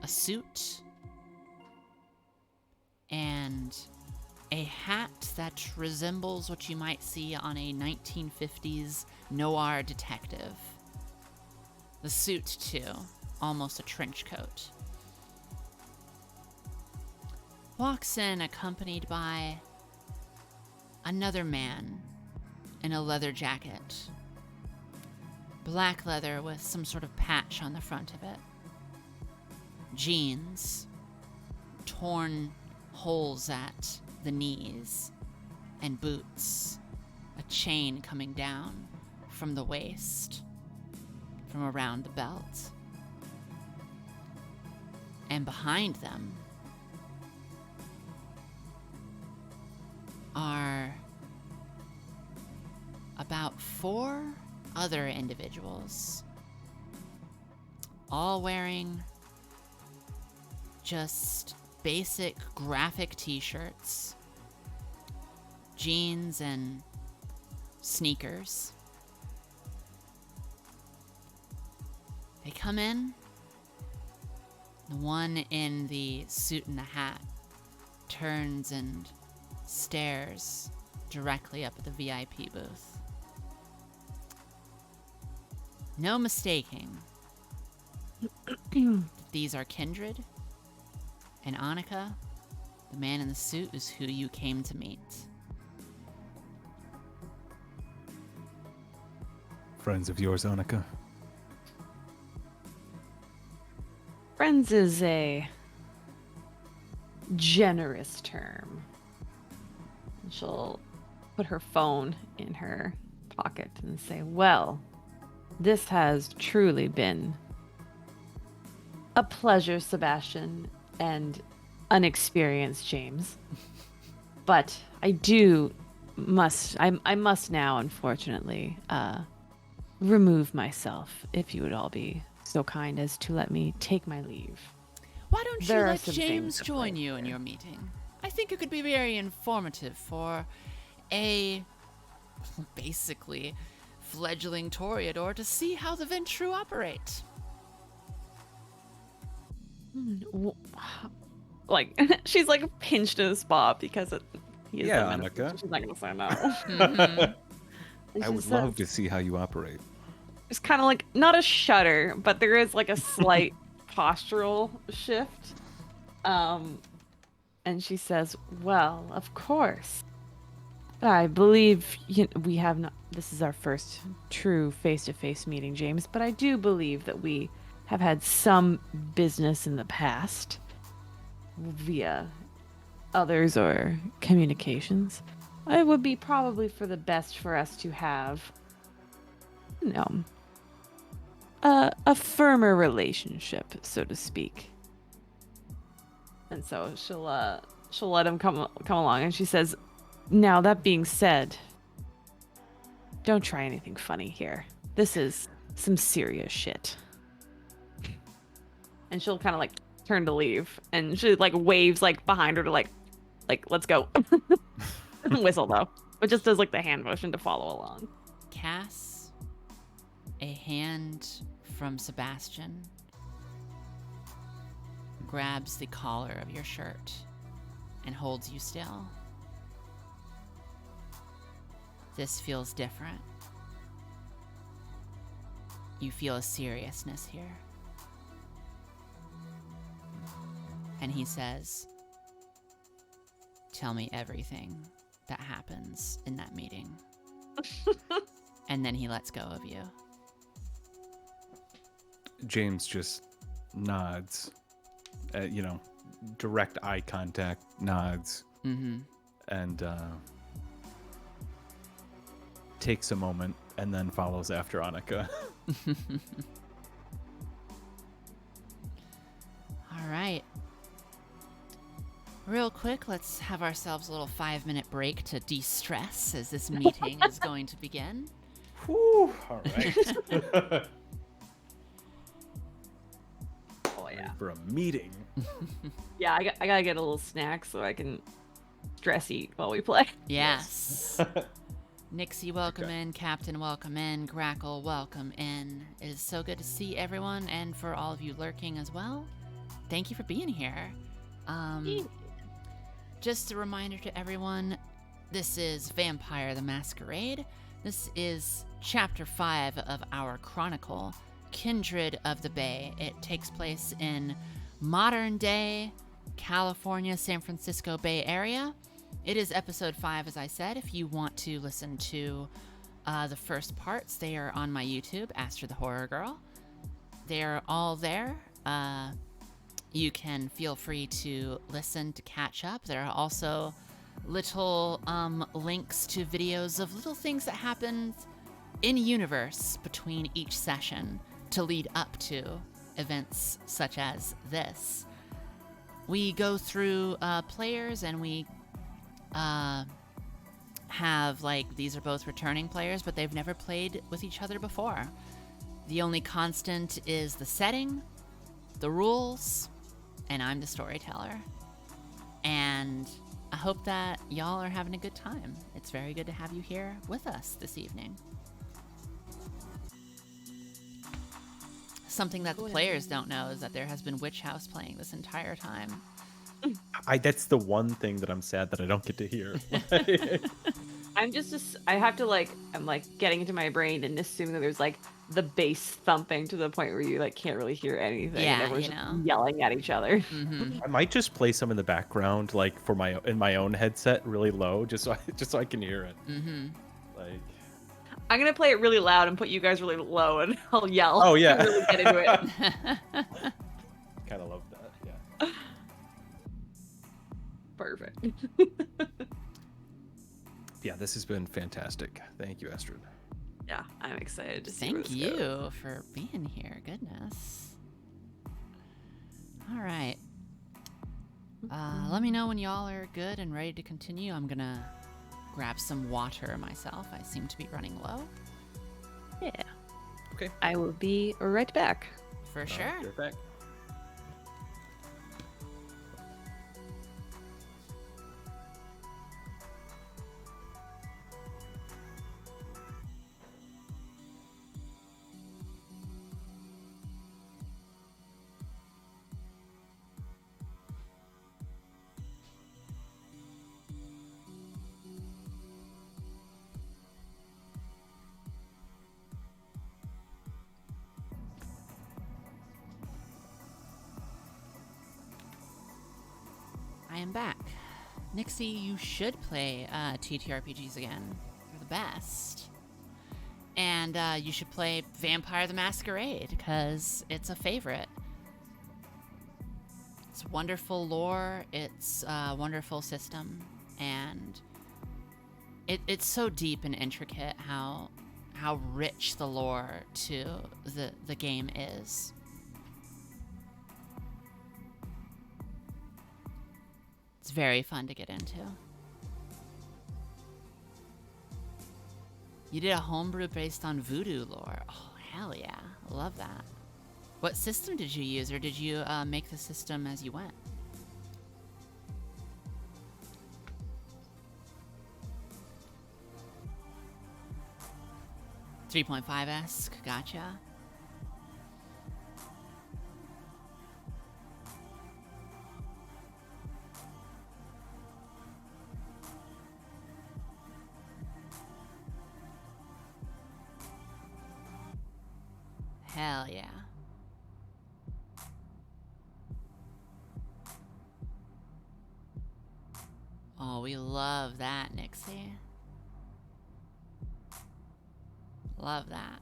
a suit and a hat that resembles what you might see on a 1950s noir detective. The suit, too, almost a trench coat. Walks in accompanied by another man in a leather jacket. Black leather with some sort of patch on the front of it. Jeans, torn holes at the knees, and boots. A chain coming down from the waist, from around the belt. And behind them are about 4 other individuals, all wearing just basic graphic t-shirts, jeans, and sneakers. They come in. The one in the suit and the hat turns and stares directly up at the VIP booth. No mistaking. These are Kindred, and Annika, the man in the suit, is who you came to meet. Friends of yours, Annika? Friends is a generous term. She'll put her phone in her pocket and say, well, this has truly been a pleasure, Sebastian, and unexperienced James. But I must now, unfortunately, remove myself, if you would all be so kind as to let me take my leave. Why don't you There are let some James things to join play you in here. your meeting? I think it could be very informative for a basically fledgling Toreador to see how the Ventru operate. Like, she's like pinched in a spot because he is Yeah, the minister, Annika. so she's not gonna say no. Mhm. And I she would says- love to see how you operate. It's kind of like not a shudder, but there is like a slight postural shift. And she says, "Well, of course. I believe we have not. This is our first true face-to-face meeting, James. But I do believe that we have had some business in the past via others or communications. It would be probably for the best for us to have, a firmer relationship, so to speak." And so she'll let him come along, and she says, "Now that being said, don't try anything funny here. This is some serious shit." And she'll kind of like turn to leave, and she like waves like behind her to like let's go. Whistle though, but just does like the hand motion to follow along. Cass, a hand from Sebastian grabs the collar of your shirt and holds you still. This feels different. You feel a seriousness here. And he says, "Tell me everything that happens in that meeting." And then he lets go of you. James just nods, direct eye contact, nods, Mm-hmm. and takes a moment and then follows after Annika. All right. Real quick, let's have ourselves a little 5-minute break to de-stress as this meeting is going to begin. Whew, all right. Oh yeah, For a meeting. yeah. I gotta get a little snack so I can stress eat while we play. Yes. Nixie, welcome in. Captain, welcome in. Grackle, welcome in. It is so good to see everyone, and for all of you lurking as well, thank you for being here. just a reminder to everyone, this is Vampire the Masquerade. This is Chapter 5 of our chronicle, Kindred of the Bay. It takes place in modern-day California, San Francisco Bay Area. It is Episode 5, as I said. If you want to listen to the first parts, they are on my YouTube, AstridTheHorrorGirl. They are all there. You can feel free to listen to catch up. There are also little links to videos of little things that happened in universe between each session to lead up to events such as this. We go through players, and we have, like, these are both returning players, but they've never played with each other before. The only constant is the setting, the rules, and I'm the storyteller. And I hope that y'all are having a good time. It's very good to have you here with us this evening. Something that the players don't know is that there has been Witch House playing this entire time. That's the one thing that I'm sad that I don't get to hear. I have to, like, I'm like getting into my brain and assuming that there's like the bass thumping to the point where you like can't really hear anything. Yeah, and everyone's you just know. yelling at each other. Mm-hmm. I might just play some in the background, like in my own headset, really low, just so I can hear it. Mm-hmm. Like, I'm gonna play it really loud and put you guys really low, and I'll yell. Oh, yeah. To really get into it. kind of love that. Yeah. Perfect. Yeah, this has been fantastic. Thank you, Astrid. Yeah, I'm excited to see where Thank this you goes. for being here. Goodness. All right. Let me know when y'all are good and ready to continue. I'm gonna grab some water myself. I seem to be running low. Yeah. Okay. I will be right back. For sure. You're back. I am back. Nixie, you should play TTRPGs again. They're the best. And you should play Vampire the Masquerade, because it's a favorite. It's wonderful lore, it's a wonderful system, and it's so deep and intricate how rich the lore to the game is. It's very fun to get into. You did a homebrew based on voodoo lore. Oh, hell yeah. Love that. What system did you use, or did you make the system as you went? 3.5-esque, gotcha. Hell yeah. Oh, we love that, Nixie. Love that.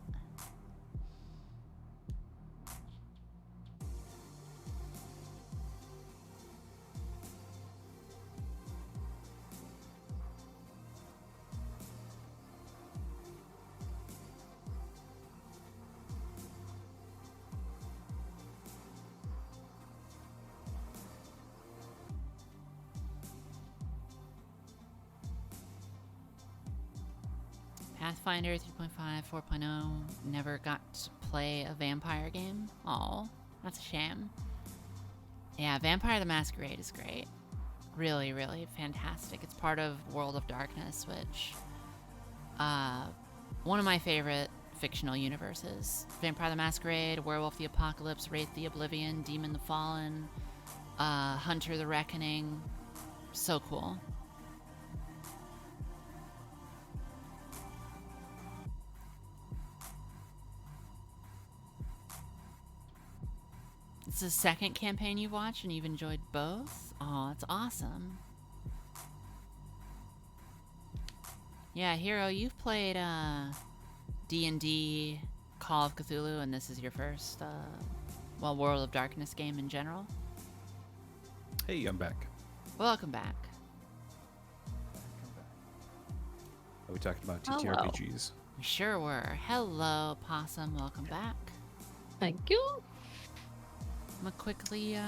Pathfinder 3.5, 4.0, never got to play a vampire game. Aw, that's a shame. Yeah, Vampire the Masquerade is great. Really, really fantastic. It's part of World of Darkness, which, one of my favorite fictional universes. Vampire the Masquerade, Werewolf the Apocalypse, Wraith the Oblivion, Demon the Fallen, Hunter the Reckoning. So cool. It's the second campaign you've watched and you've enjoyed both? Oh, that's awesome. Yeah, Hero, you've played D&D, Call of Cthulhu, and this is your first, World of Darkness game in general? Hey, I'm back. Welcome back. Are we talking about Hello. TTRPGs? We sure were. Hello, Possum. Welcome back. Thank you. I'm gonna quickly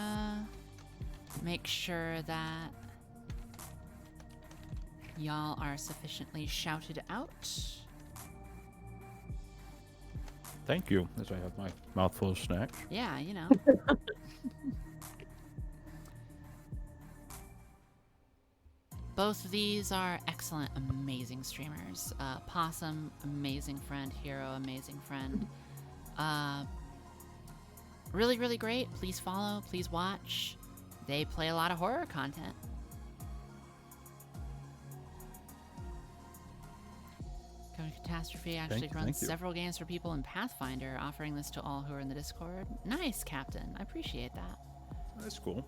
make sure that y'all are sufficiently shouted out. Thank you. As I have my mouthful of snacks. Yeah, you know. Both of these are excellent, amazing streamers. Possum, amazing friend. Hero, amazing friend. Really, really great. Please follow, please watch. They play a lot of horror content. Code Catastrophe actually runs several games for people in Pathfinder, offering this to all who are in the Discord. Nice, Captain. I appreciate that. That's cool.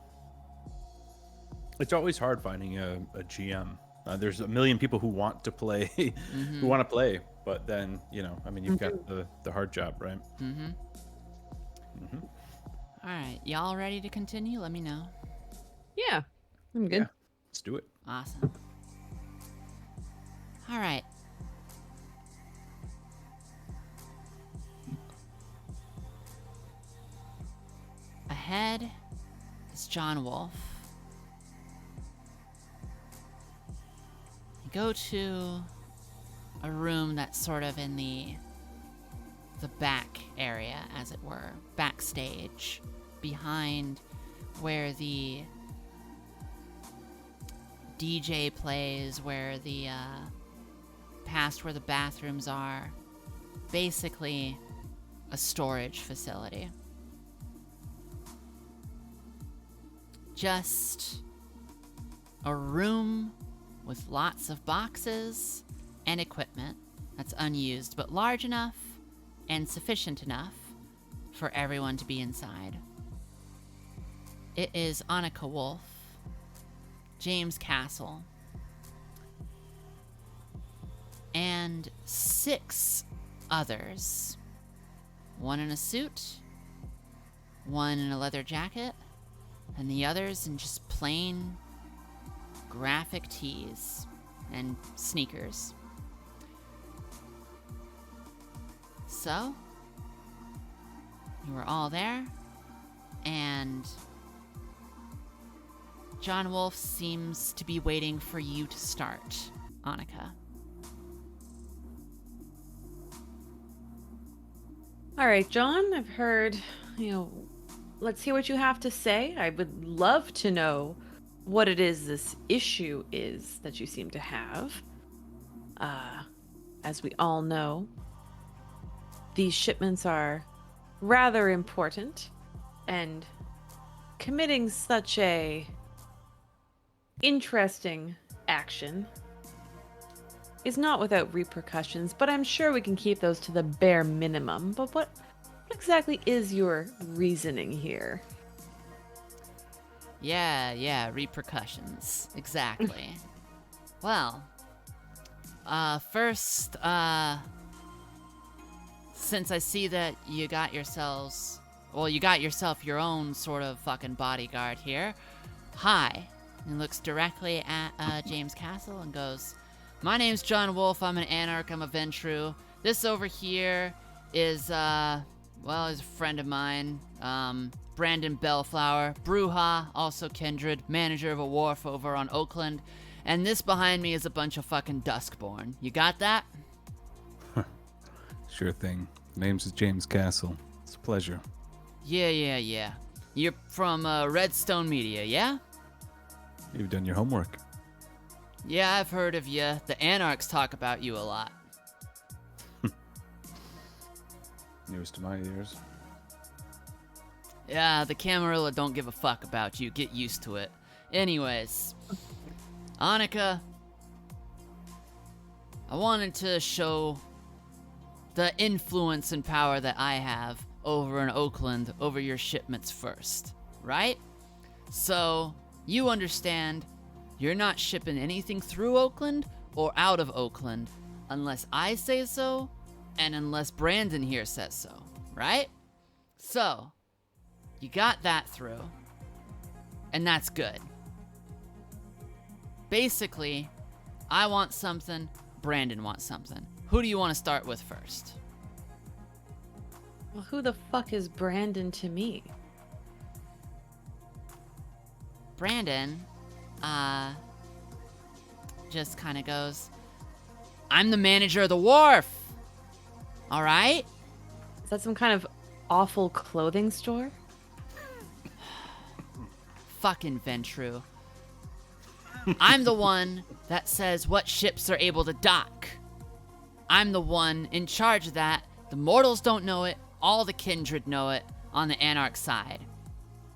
It's always hard finding a GM. There's a million people who want to play, who want to play, but then, you know, I mean, you've got the hard job, right? All right, y'all ready to continue? Let me know. Yeah, I'm good. Yeah, let's do it. Awesome. All right. Ahead is John Wolfe. You go to a room that's sort of in the back area, as it were, backstage, behind where the DJ plays, where the past where the bathrooms are, basically a storage facility. Just a room with lots of boxes and equipment that's unused, but large enough and sufficient enough for everyone to be inside. It is Annika Wolf, James Castle, and 6 others. One in a suit, one in a leather jacket, and the others in just plain graphic tees and sneakers. So, you were all there, and John Wolfe seems to be waiting for you to start, Annika. All right, John, I've heard, let's hear what you have to say. I would love to know what it is this issue is that you seem to have. As we all know, these shipments are rather important, and committing such a interesting action is not without repercussions, but I'm sure we can keep those to the bare minimum. But what exactly is your reasoning here? Yeah, repercussions. Exactly. Well, first, since I see that you got yourself your own sort of fucking bodyguard here. Hi. And looks directly at James Castle and goes, "My name's John Wolfe. I'm an anarch. I'm a Ventru. This over here is, is a friend of mine, Brandon Bellflower, Bruja, also Kindred, manager of a wharf over on Oakland. And this behind me is a bunch of fucking Duskborn. You got that?" Sure thing. Name's James Castle. It's a pleasure. Yeah. You're from Redstone Media, yeah? You've done your homework. Yeah, I've heard of you. The Anarchs talk about you a lot. News to my ears. Yeah, the Camarilla don't give a fuck about you. Get used to it. Anyways, Annika, I wanted to show the influence and power that I have over in Oakland over your shipments first, right? So, you understand you're not shipping anything through Oakland or out of Oakland unless I say so and unless Brandon here says so, right? So, you got that through, and that's good. Basically, I want something, Brandon wants something. Who do you want to start with first? Well, who the fuck is Brandon to me? Brandon, just kind of goes, I'm the manager of the wharf. All right? Is that some kind of awful clothing store? Fucking Ventru. I'm the one that says what ships are able to dock. I'm the one in charge of that. The mortals don't know it. All the Kindred know it on the Anarch side.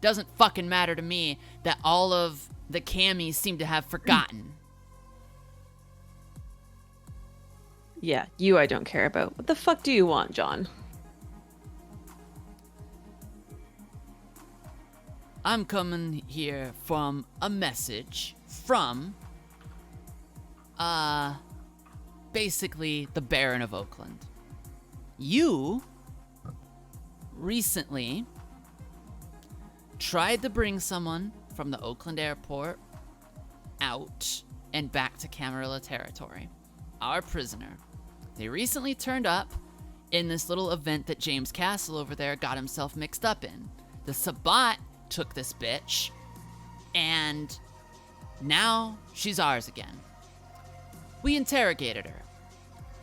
Doesn't fucking matter to me that all of the camis seem to have forgotten. Yeah, you I don't care about. What the fuck do you want, John? I'm coming here from a message from, basically the Baron of Oakland. You recently tried to bring someone from the Oakland airport out and back to Camarilla territory. Our prisoner. They recently turned up in this little event that James Castle over there got himself mixed up in. The Sabbat took this bitch, and now she's ours again. We interrogated her.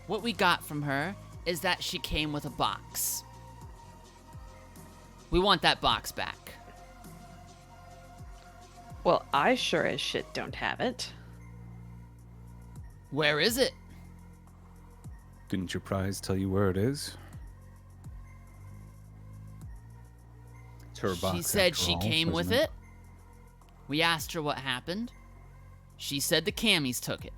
What we got from her is that she came with a box. We want that box back. Well, I sure as shit don't have it. Where is it? Didn't your prize tell you where it is? It's her box, She said after she all, came with wasn't it. We asked her what happened. She said the camis took it.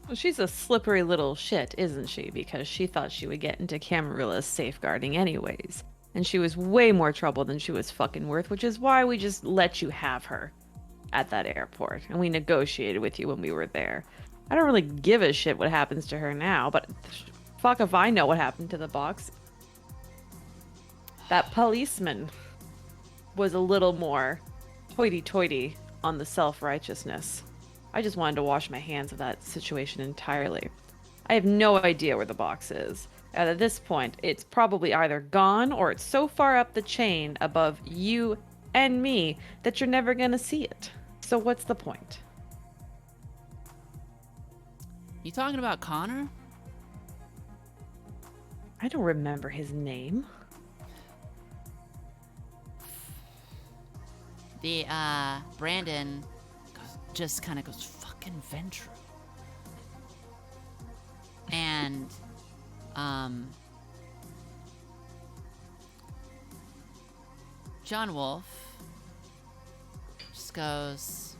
Well, she's a slippery little shit, isn't she? Because she thought she would get into Camarilla's safeguarding anyways. And she was way more trouble than she was fucking worth, which is why we just let you have her at that airport. And we negotiated with you when we were there. I don't really give a shit what happens to her now, but fuck if I know what happened to the box. That policeman was a little more hoity-toity on the self-righteousness. I just wanted to wash my hands of that situation entirely. I have no idea where the box is. And at this point, it's probably either gone or it's so far up the chain above you and me that you're never gonna see it. So what's the point? You talking about Connor? I don't remember his name. The, Brandon just kind of goes, fucking Ventru. And, John Wolf just goes,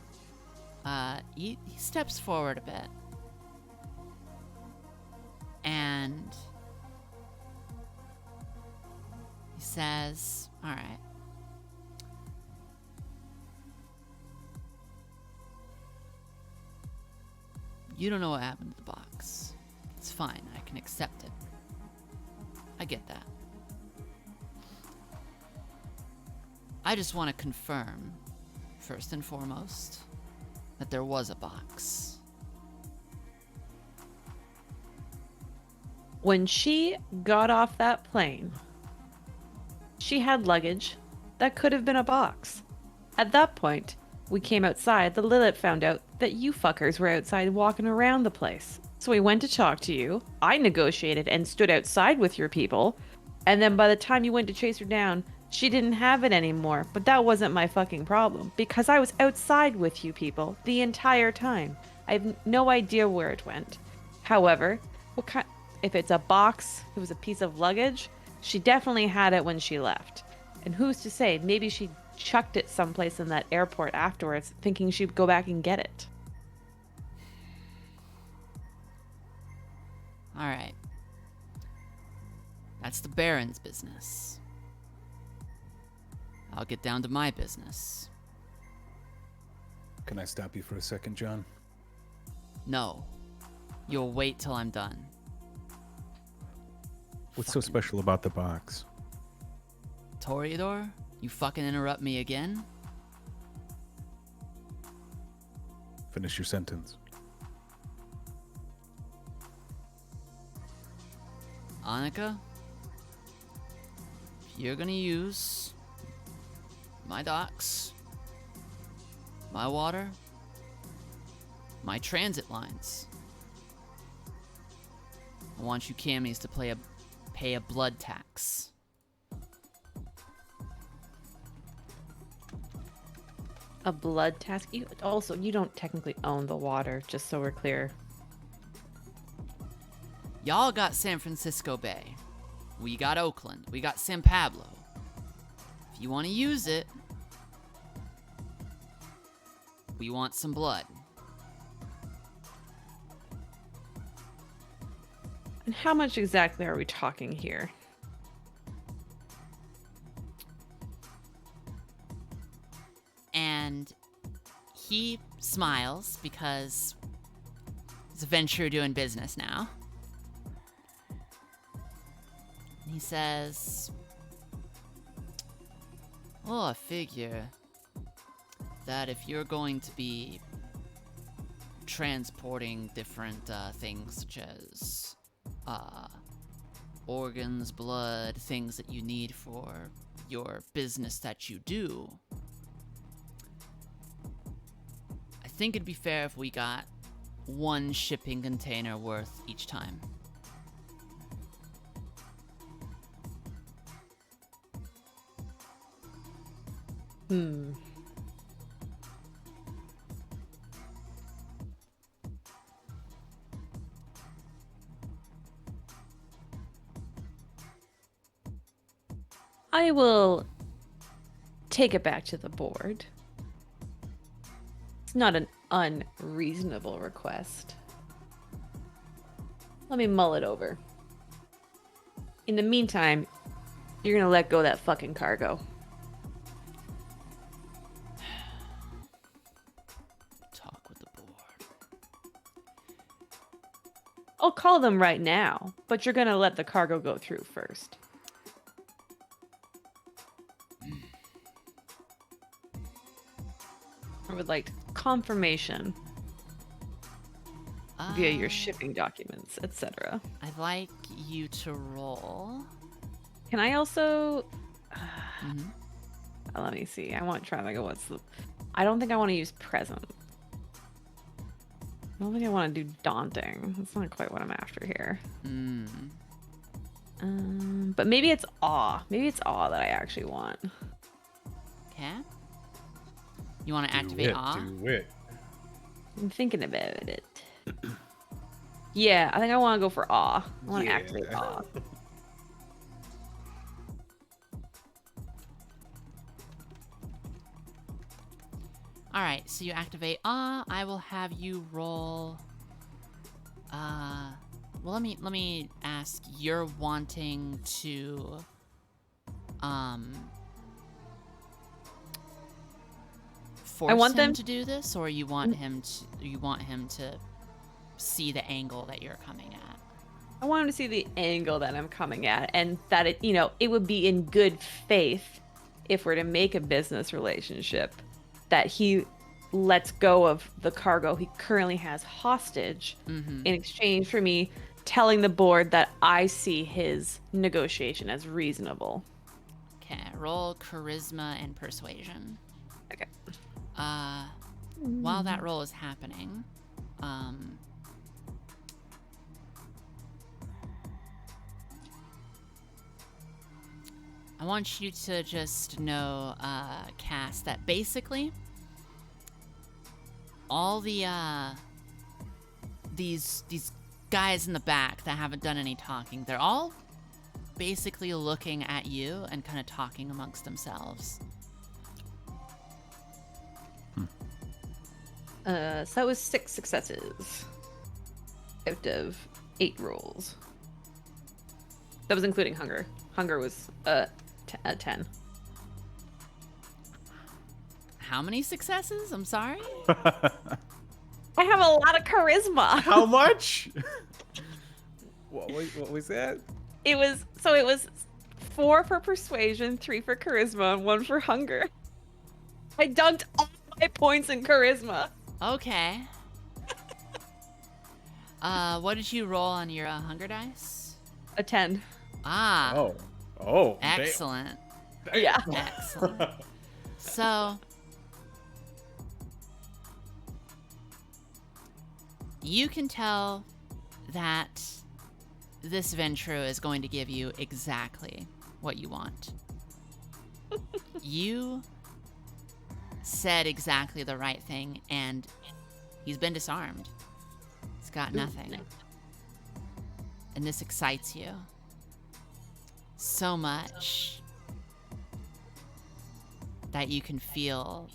he steps forward a bit. And he says, all right. You don't know what happened to the box. It's fine. I can accept it. I get that. I just want to confirm, first and foremost, that there was a box. When she got off that plane, she had luggage that could have been a box. At that point, we came outside. The Lilith found out that you fuckers were outside walking around the place. So we went to talk to you. I negotiated and stood outside with your people. And then by the time you went to chase her down, she didn't have it anymore. But that wasn't my fucking problem because I was outside with you people the entire time. I have no idea where it went. However, if it's a box, it was a piece of luggage, she definitely had it when she left. And who's to say, maybe she chucked it someplace in that airport afterwards, thinking she'd go back and get it. All right. That's the Baron's business. I'll get down to my business. Can I stop you for a second, John? No. You'll wait till I'm done. What's so special about the box? Toreador, you fucking interrupt me again? Finish your sentence. Annika, if you're gonna use my docks, my water, my transit lines, I want you camis to pay a blood tax. A blood task? You don't technically own the water, just so we're clear. Y'all got San Francisco Bay. We got Oakland. We got San Pablo. If you want to use it, we want some blood. And how much exactly are we talking here? And he smiles because it's a venture doing business now. He says, "Oh, I figure that if you're going to be transporting different things such as organs, blood, things that you need for your business that you do, I think it'd be fair if we got one shipping container worth each time." I will take it back to the board. It's not an unreasonable request. Let me mull it over. In the meantime, you're gonna let go of that fucking cargo. Talk with the board. I'll call them right now, but you're gonna let the cargo go through first. I would like confirmation via your shipping documents, etc. I'd like you to roll. Can I also... Mhm. Let me see. I want try to go. What's the... I don't think I want to use present. I don't think I want to do daunting. That's not quite what I'm after here. But maybe it's awe. Maybe it's awe that I actually want. Okay. You want to activate awe? Do it. I'm thinking about it. Yeah, I think I want to go for awe. I want to Yeah. activate awe. All right, so you activate awe. I will have you roll. Well, let me ask. You're wanting to, force want him them- to do this, or you want him to see the angle that you're coming at? I want him to see the angle that I'm coming at, and that it would be in good faith if we're to make a business relationship that he lets go of the cargo he currently has hostage in exchange for me telling the board that I see his negotiation as reasonable. Okay, roll charisma and persuasion. Okay. While that roll is happening, I want you to just know, Cass, that basically all the these guys in the back that haven't done any talking, they're all basically looking at you and kind of talking amongst themselves. So that was 6 successes out of 8 rolls. That was including hunger. Hunger was a 10. How many successes? I'm sorry. I have a lot of charisma. How much? what was that? It was 4 for persuasion, 3 for charisma, and 1 for hunger. I dunked all my points in charisma. Okay. What did you roll on your hunger dice? A 10. Ah. Oh. Excellent. Yeah. Excellent. So, you can tell that this Ventru is going to give you exactly what you want. You said exactly the right thing, and he's been disarmed. He's got nothing. And this excites you so much that you can feel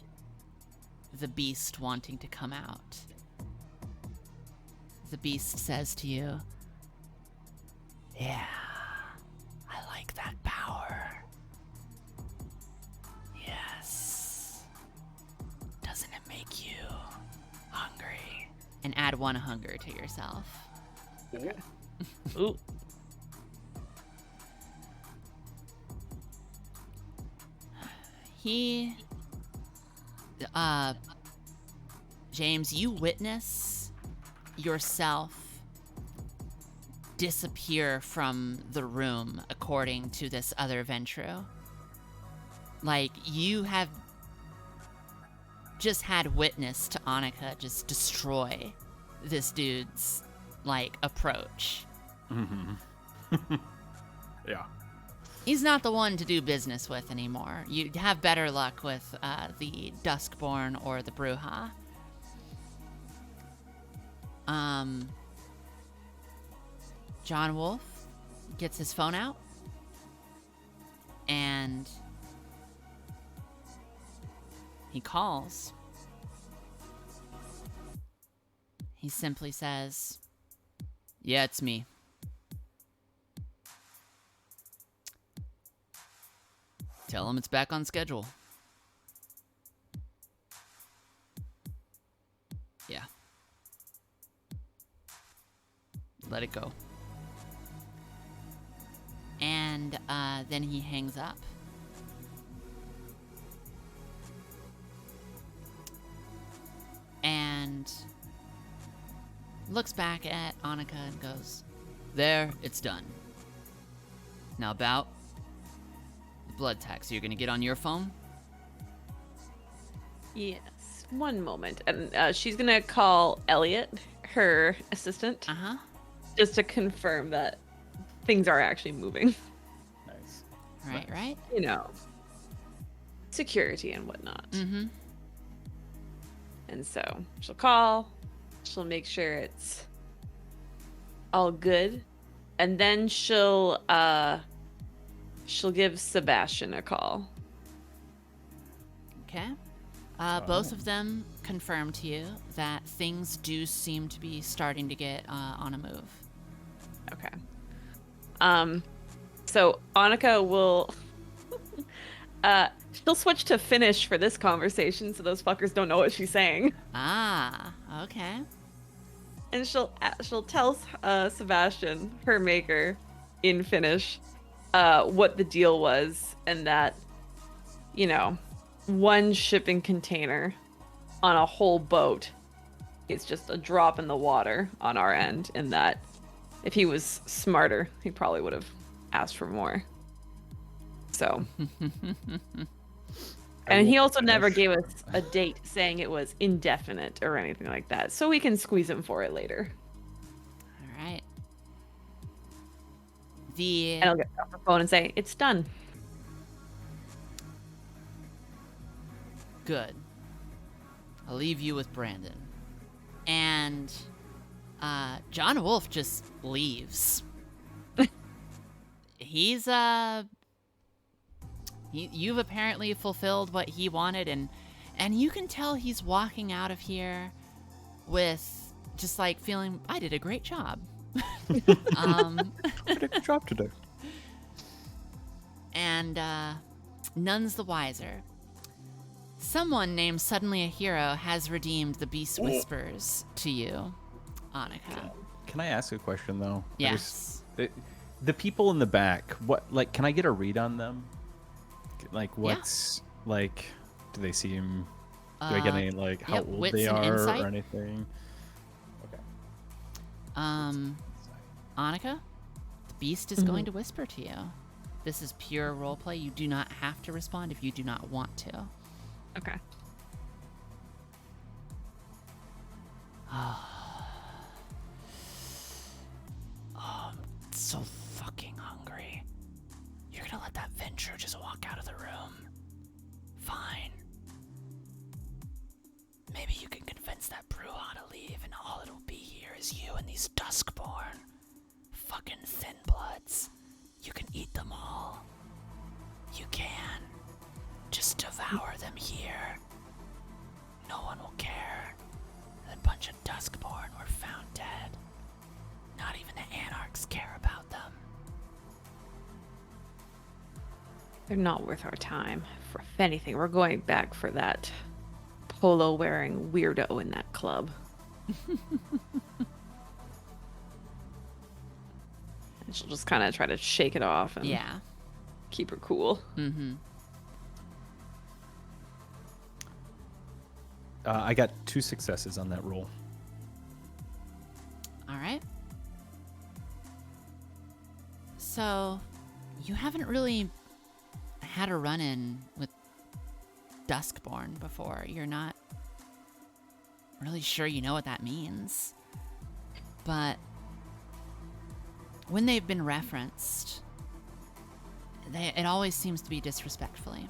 the beast wanting to come out. The beast says to you, "Yeah, I like that power. Yes. Doesn't it make you hungry?" And add 1 hunger to yourself. Ooh. James, you witness yourself disappear from the room according to this other Ventru. Like, you have just had witness to Annika just destroy this dude's, like, approach. Mm-hmm. Yeah. He's not the one to do business with anymore. You'd have better luck with the Duskborn or the Bruja. John Wolf gets his phone out and he calls. He simply says, "Yeah, it's me. Tell him it's back on schedule." Yeah. Let it go. And then he hangs up. And looks back at Annika and goes, "There, it's done. Now about the blood tax. You're gonna get on your phone?" Yes. One moment. And she's going to call Elliot, her assistant, Uh-huh. just to confirm that things are actually moving. Nice. Right. You know, security and whatnot. Mm-hmm. And so she'll call, she'll make sure it's all good, and then she'll give Sebastian a call. Okay. Both of them confirm to you that things do seem to be starting to get on a move. Okay. So Annika will she'll switch to Finnish for this conversation so those fuckers don't know what she's saying. Ah, okay. And she'll tell Sebastian, her maker, in Finnish, what the deal was, and that, you know, one shipping container on a whole boat is just a drop in the water on our end, and that if he was smarter, he probably would have asked for more. So. And he also never gave us a date saying it was indefinite or anything like that, so we can squeeze him for it later. All right. And I'll get off the phone and say, "It's done." Good. I'll leave you with Brandon. And John Wolf just leaves. He's you've apparently fulfilled what he wanted, and And you can tell he's walking out of here with just like feeling, I did a great job. I did a good job today. And none's the wiser. Someone named Suddenly a Hero has redeemed the Beast Whispers to you, Annika. Can I ask a question though? Yes. The people in the back, can I get a read on them? Like, what's, like, do they seem, do I get any, like, how old wits they and are insight? or anything? Okay. Annika, the Beast is going to whisper to you. This is pure roleplay. You do not have to respond if you do not want to. Okay. I'm so fucking hungry. You're gonna let that Venture just walk out of the room? Fine. Maybe you can convince that Bruja to leave, and all it'll be here is you and these Duskborn. Fucking thin bloods. You can eat them all. You can. Just devour them here. No one will care. A bunch of Duskborn were found dead. Not even the Anarchs care about them. They're not worth our time. For if anything, we're going back for that polo-wearing weirdo in that club. And she'll just kind of try to shake it off and keep her cool. Mm-hmm. I got 2 successes on that roll. All right. So, you haven't really had a run-in with Duskborn before. You're not really sure you know what that means. But when they've been referenced, it always seems to be disrespectfully.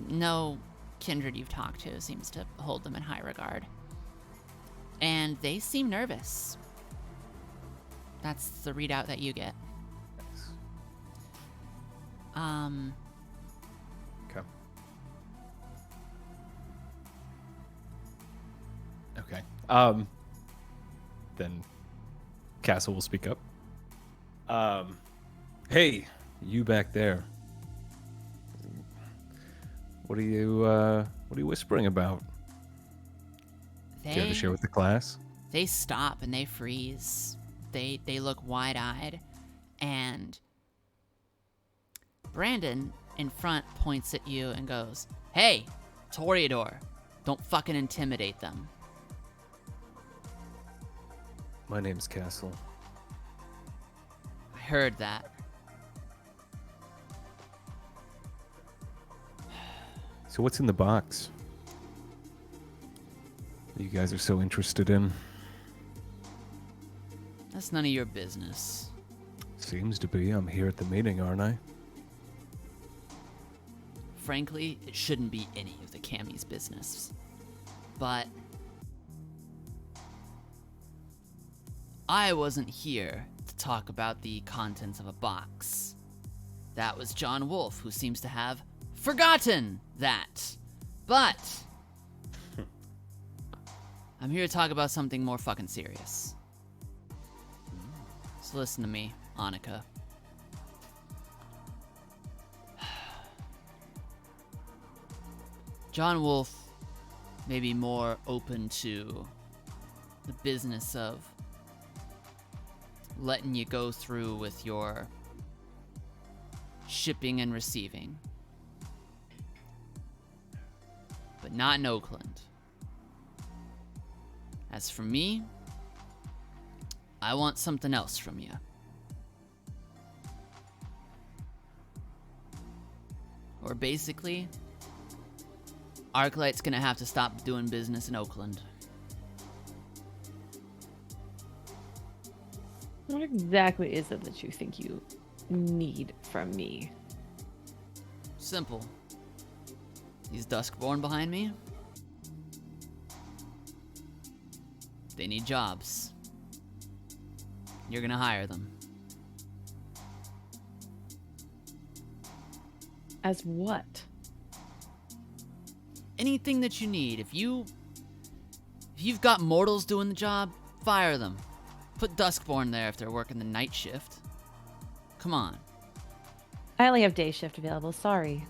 No kindred you've talked to seems to hold them in high regard. And they seem nervous. That's the readout that you get. Okay. Then Castle will speak up. Hey, you back there. What are you whispering about? Care to share with the class? They stop and they freeze. They look wide-eyed, and Brandon in front points at you and goes, "Hey, Toreador, don't fucking intimidate them." My name's Castle. I heard that. So what's in the box that you guys are so interested in? That's none of your business. Seems to be. I'm here at the meeting, aren't I? Frankly, it shouldn't be any of the Cammy's business. But I wasn't here to talk about the contents of a box. That was John Wolfe, who seems to have forgotten that. But I'm here to talk about something more fucking serious. So listen to me, Annika. John Wolfe may be more open to the business of letting you go through with your shipping and receiving. But not in Oakland. As for me, I want something else from you. Or basically, Arclight's gonna have to stop doing business in Oakland. What exactly is it that you think you need from me? Simple. These Duskborn behind me, they need jobs. You're gonna hire them. As what? anything that you need. If you've got mortals doing the job, fire them. Put Duskborn there if they're working the night shift. Come on. I only have day shift available. Sorry.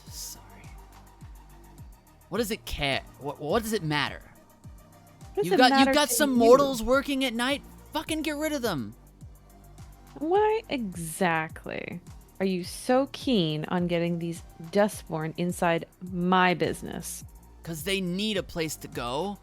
Sorry. What does it care? What does it matter? You've got some mortals working at night. Fucking get rid of them. Why exactly are you so keen on getting these Duskborn inside my business? Because they need a place to go,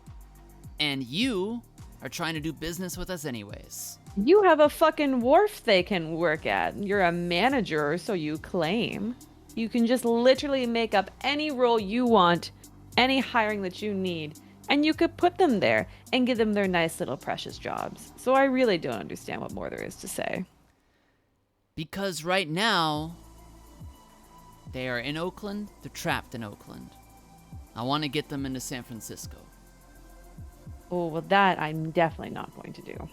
and you are trying to do business with us anyways. You have a fucking wharf they can work at. You're a manager, or so you claim. You can just literally make up any role you want, any hiring that you need, and you could put them there and give them their nice little precious jobs. So I really don't understand what more there is to say. Because right now, they are in Oakland, they're trapped in Oakland. I want to get them into San Francisco. Oh, well, that I'm definitely not going to do.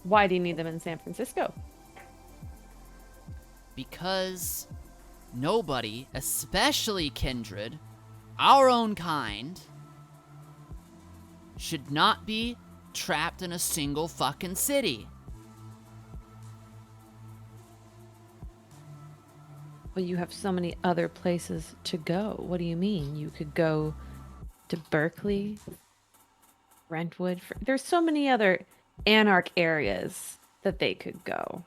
Why do you need them in San Francisco? Because nobody, especially Kindred, our own kind, should not be trapped in a single fucking city. Well, you have so many other places to go. What do you mean? You could go to Berkeley, Brentwood. There's so many other anarch areas that they could go.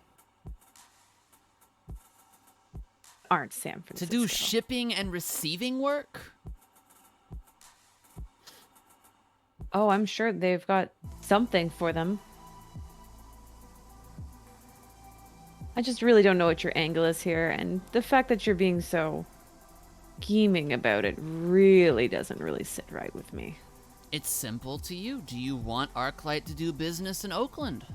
Aren't San Francisco. To do shipping and receiving work? Oh, I'm sure they've got something for them. I just really don't know what your angle is here, and the fact that you're being so scheming about it really doesn't really sit right with me. It's simple to you. Do you want Arclight to do business in Oakland?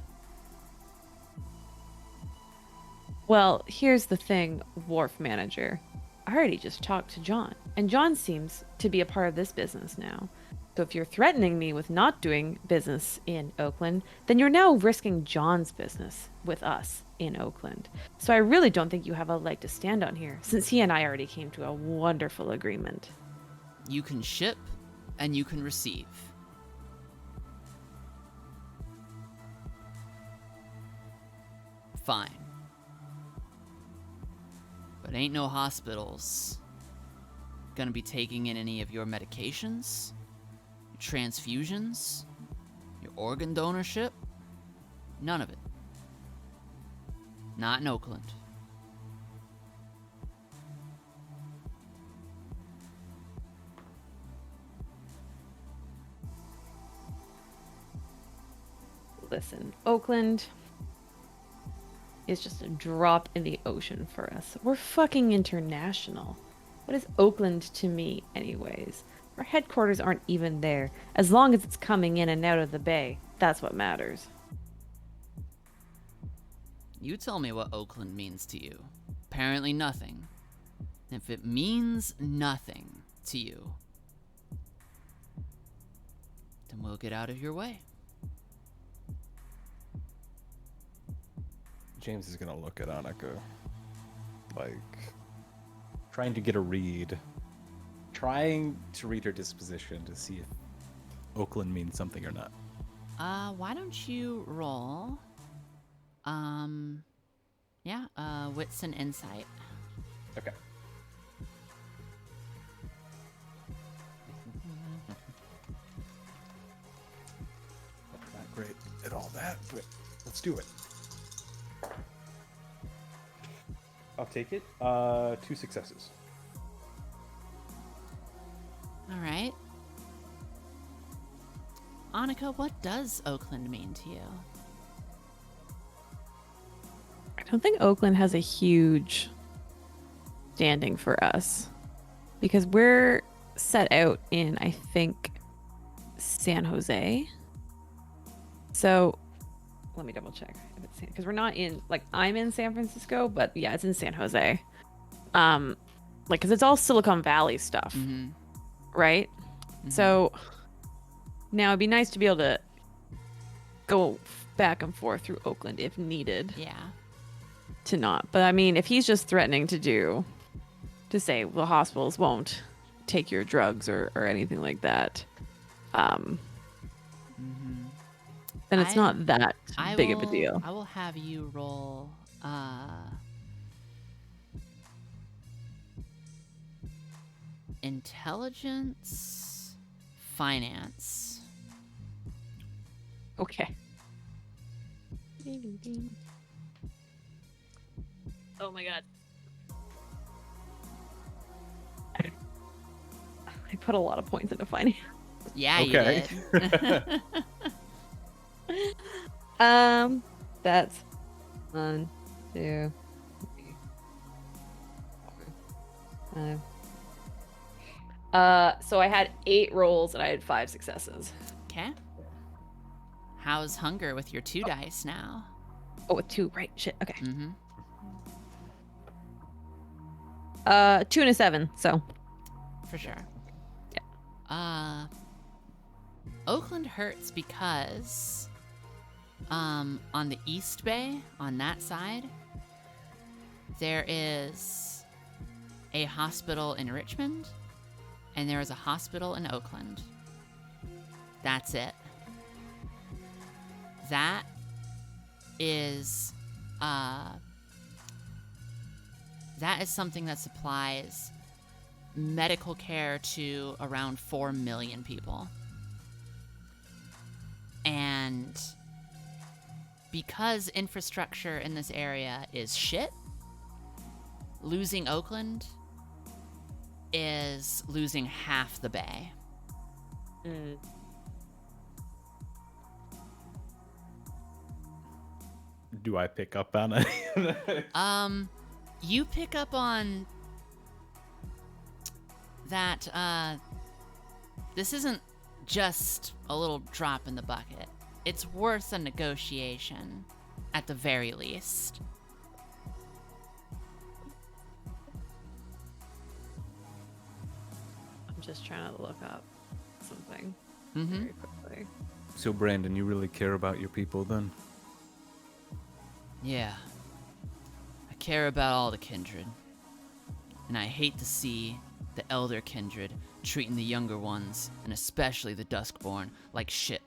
Well, here's the thing, wharf manager. I already just talked to John, and John seems to be a part of this business now. So if you're threatening me with not doing business in Oakland, then you're now risking John's business with us in Oakland. So I really don't think you have a leg to stand on here, since he and I already came to a wonderful agreement. You can ship and you can receive. Fine. But ain't no hospitals gonna be taking in any of your medications, your transfusions, your organ donorship. None of it. Not in Oakland. Listen, Oakland is just a drop in the ocean for us. We're fucking international. What is Oakland to me, anyways? Our headquarters aren't even there. As long as it's coming in and out of the bay, that's what matters. You tell me what Oakland means to you. Apparently nothing. If it means nothing to you, then we'll get out of your way. James is gonna look at Annika, like, trying to get a read. Trying to read her disposition to see if Oakland means something or not. Why don't you roll, wits and insight. Okay. Not great at all that, but let's do it. I'll take it. 2 successes. All right. Annika, what does Oakland mean to you? I don't think Oakland has a huge standing for us because we're set out in, I think, San Jose. So let me double check if it's because we're not in, like, I'm in San Francisco, but yeah, it's in San Jose. Because it's all Silicon Valley stuff, right? Mm-hmm. So now it'd be nice to be able to go back and forth through Oakland if needed. Yeah. To not, but I mean, if he's just threatening to do to say the hospitals won't take your drugs or anything like that, then it's not that big of a deal. I will have you roll intelligence, finance. Okay. Oh my god. I put a lot of points into finance. Yeah, Okay. you did. That's 1, 2, 3, 4, 5. So I had 8 rolls and I had 5 successes. Okay. How's hunger with your 2 dice now? Oh, with 2, right? Shit. Okay. Mm-hmm. 2 and a 7. So. For sure. Yeah. Oakland hurts because on the East Bay, on that side, there is a hospital in Richmond and there is a hospital in Oakland. That's it. That is something that supplies medical care to around 4 million people. And because infrastructure in this area is shit, losing Oakland is losing half the bay. Do I pick up on it? You pick up on that this isn't just a little drop in the bucket. It's worth a negotiation, at the very least. I'm just trying to look up something Mm-hmm. very quickly. So, Brandon, you really care about your people then? Yeah. I care about all the kindred. And I hate to see the elder kindred treating the younger ones, and especially the Duskborn, like shit.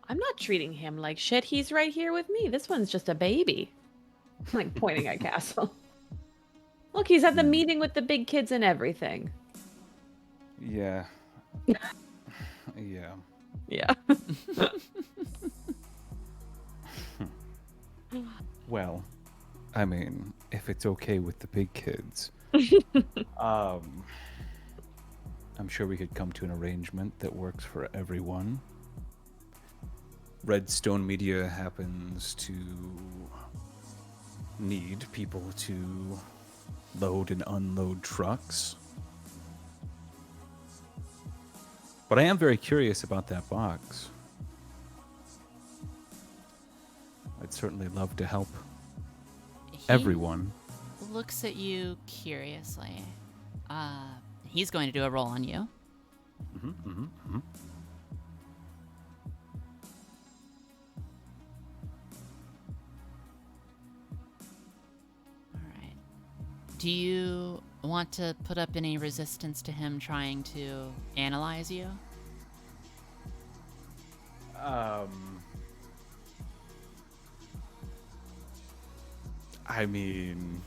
I'm not treating him like shit. He's right here with me. This one's just a baby. Like pointing at Castle. Look, he's at the meeting with the big kids and everything. Yeah. Yeah. Yeah. Well, I mean, if it's okay with the big kids, I'm sure we could come to an arrangement that works for everyone. Redstone Media happens to need people to load and unload trucks. But I am very curious about that box. I'd certainly love to help He everyone. looks at you curiously. He's going to do a roll on you. Alright. Do you want to put up any resistance to him trying to analyze you? I mean,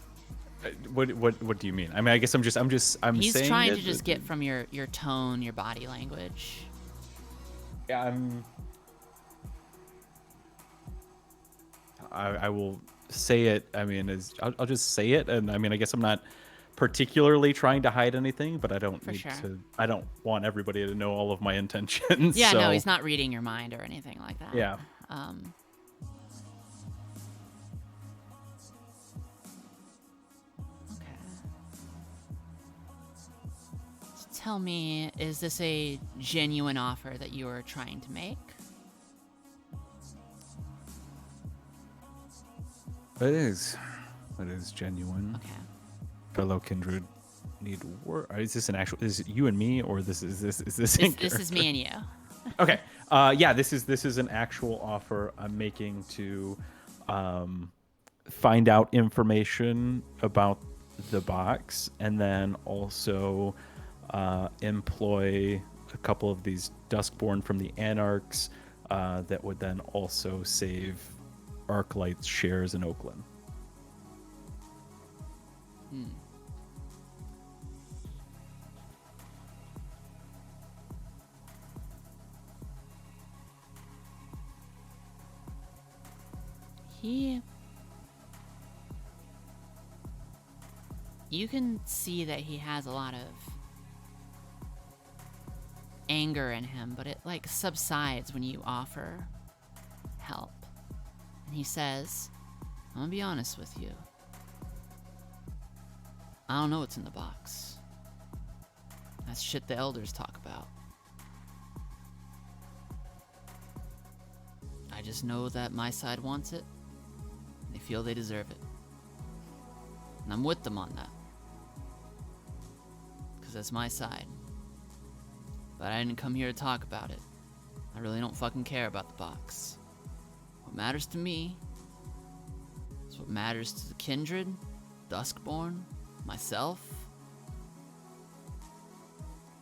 what do you mean? I mean, I guess I'm He's saying trying it, to just get from your tone, your body language. Yeah, I will say it. I mean, I'll just say it, and I mean, I guess I'm not particularly trying to hide anything, but I don't For need sure. to. I don't want everybody to know all of my intentions. Yeah, so, no, he's not reading your mind or anything like that. Yeah. Okay. So tell me, is this a genuine offer that you are trying to make? It is. It is genuine. Okay. Fellow kindred need work. Is this an actual? Is it you and me, or is this? This is me and you. Okay. Yeah, this is an actual offer I'm making to find out information about the box, and then also employ a couple of these Duskborn from the Anarchs that would then also save Arclight's shares in Oakland. You can see that he has a lot of anger in him, but it like subsides when you offer help. And he says, I'm gonna be honest with you. I don't know what's in the box. That's shit the elders talk about. I just know that my side wants it. They feel they deserve it. And I'm with them on that. Because that's my side. But I didn't come here to talk about it. I really don't fucking care about the box. What matters to me is what matters to the Kindred, Duskborn, myself.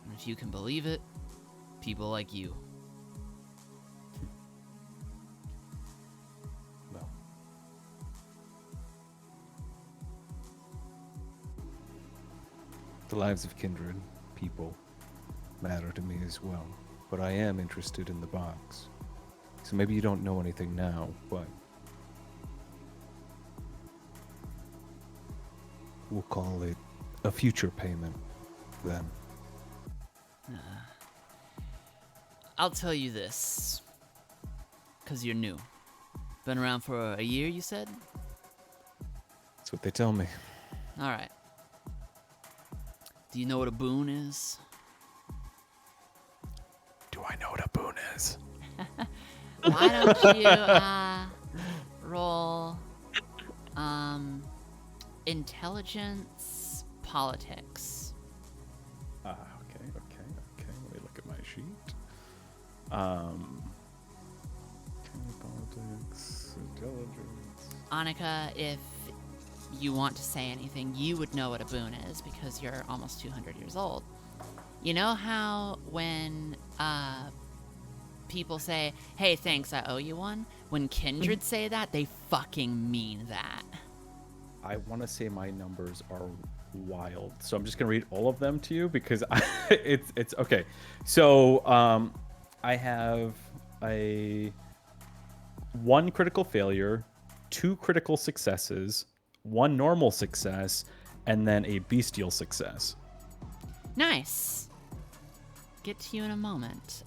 And if you can believe it, people like you. Well, the lives of Kindred people matter to me as well, but I am interested in the box. So maybe you don't know anything now, but we'll call it a future payment then. I'll tell you this. Because you're new. Been around for a year, you said? That's what they tell me. Alright. Do you know what a boon is? Do I know what a boon is? Why don't you roll intelligence politics? Okay. Let me look at my sheet. Politics, intelligence. Annika, if you want to say anything, you would know what a boon is because you're almost 200 years old. You know how when people say, hey, thanks, I owe you one? When Kindred say that, they fucking mean that. I want to say my numbers are wild, so I'm just gonna read all of them to you because it's okay. So I have a 1 critical failure, 2 critical successes, 1 normal success, and then a bestial success. Nice. Get to you in a moment.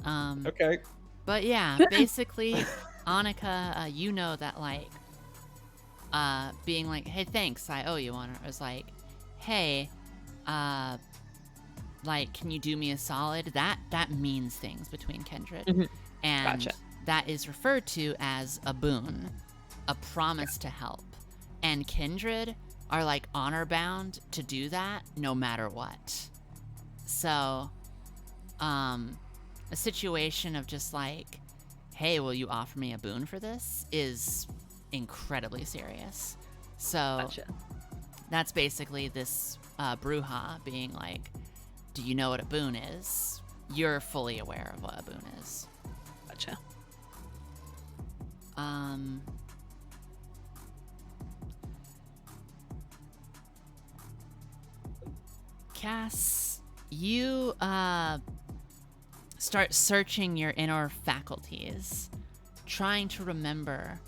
Okay. But yeah, basically, Annika, you know that, like, being like, hey, thanks, I owe you one, or is like, hey, like, can you do me a solid? That means things between Kindred. Mm-hmm. And Gotcha. that is referred to as a boon, a promise to help. And Kindred are, like, honor bound to do that no matter what. So, a situation of just like, hey, will you offer me a boon for this is incredibly serious. So Gotcha. that's basically this Bruja being like, do you know what a boon is? You're fully aware of what a boon is. Gotcha. Cass, you start searching your inner faculties, trying to remember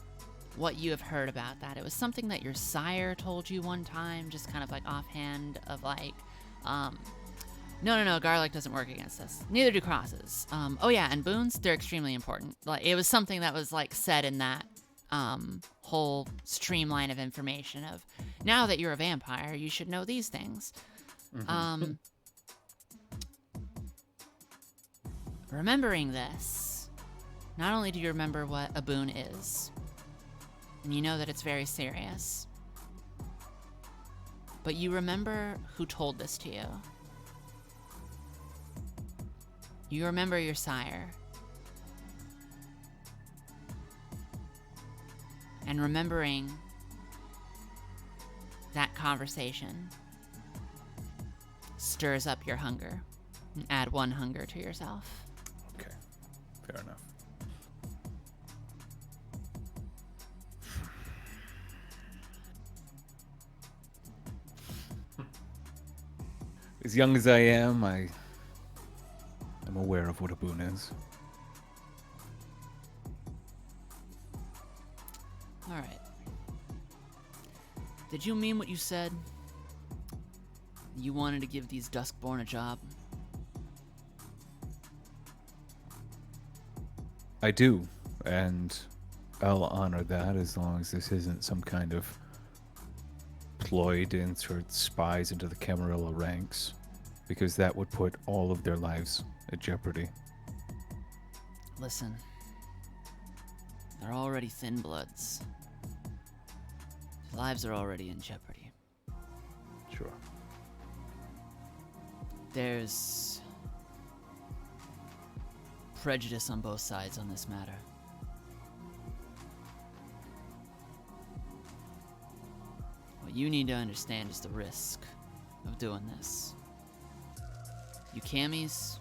what you have heard about that. It was something that your sire told you one time, just kind of like offhand of like, no, garlic doesn't work against us. Neither do crosses. Oh yeah, and boons, they're extremely important. Like, it was something that was like said in that whole streamline of information of, now that you're a vampire, you should know these things. Mm-hmm. Remembering this, not only do you remember what a boon is, and you know that it's very serious, but you remember who told this to you. You remember your sire. And remembering that conversation stirs up your hunger. Add 1 hunger to yourself. Okay, fair enough. As young as I am, I'm aware of what a boon is. All right. Did you mean what you said? You wanted to give these Duskborn a job? I do, and I'll honor that as long as this isn't some kind of ploy to insert spies into the Camarilla ranks, because that would put all of their lives at jeopardy. Listen. They're already thin bloods. Their lives are already in jeopardy. Sure. There's prejudice on both sides on this matter. What you need to understand is the risk of doing this. You camis,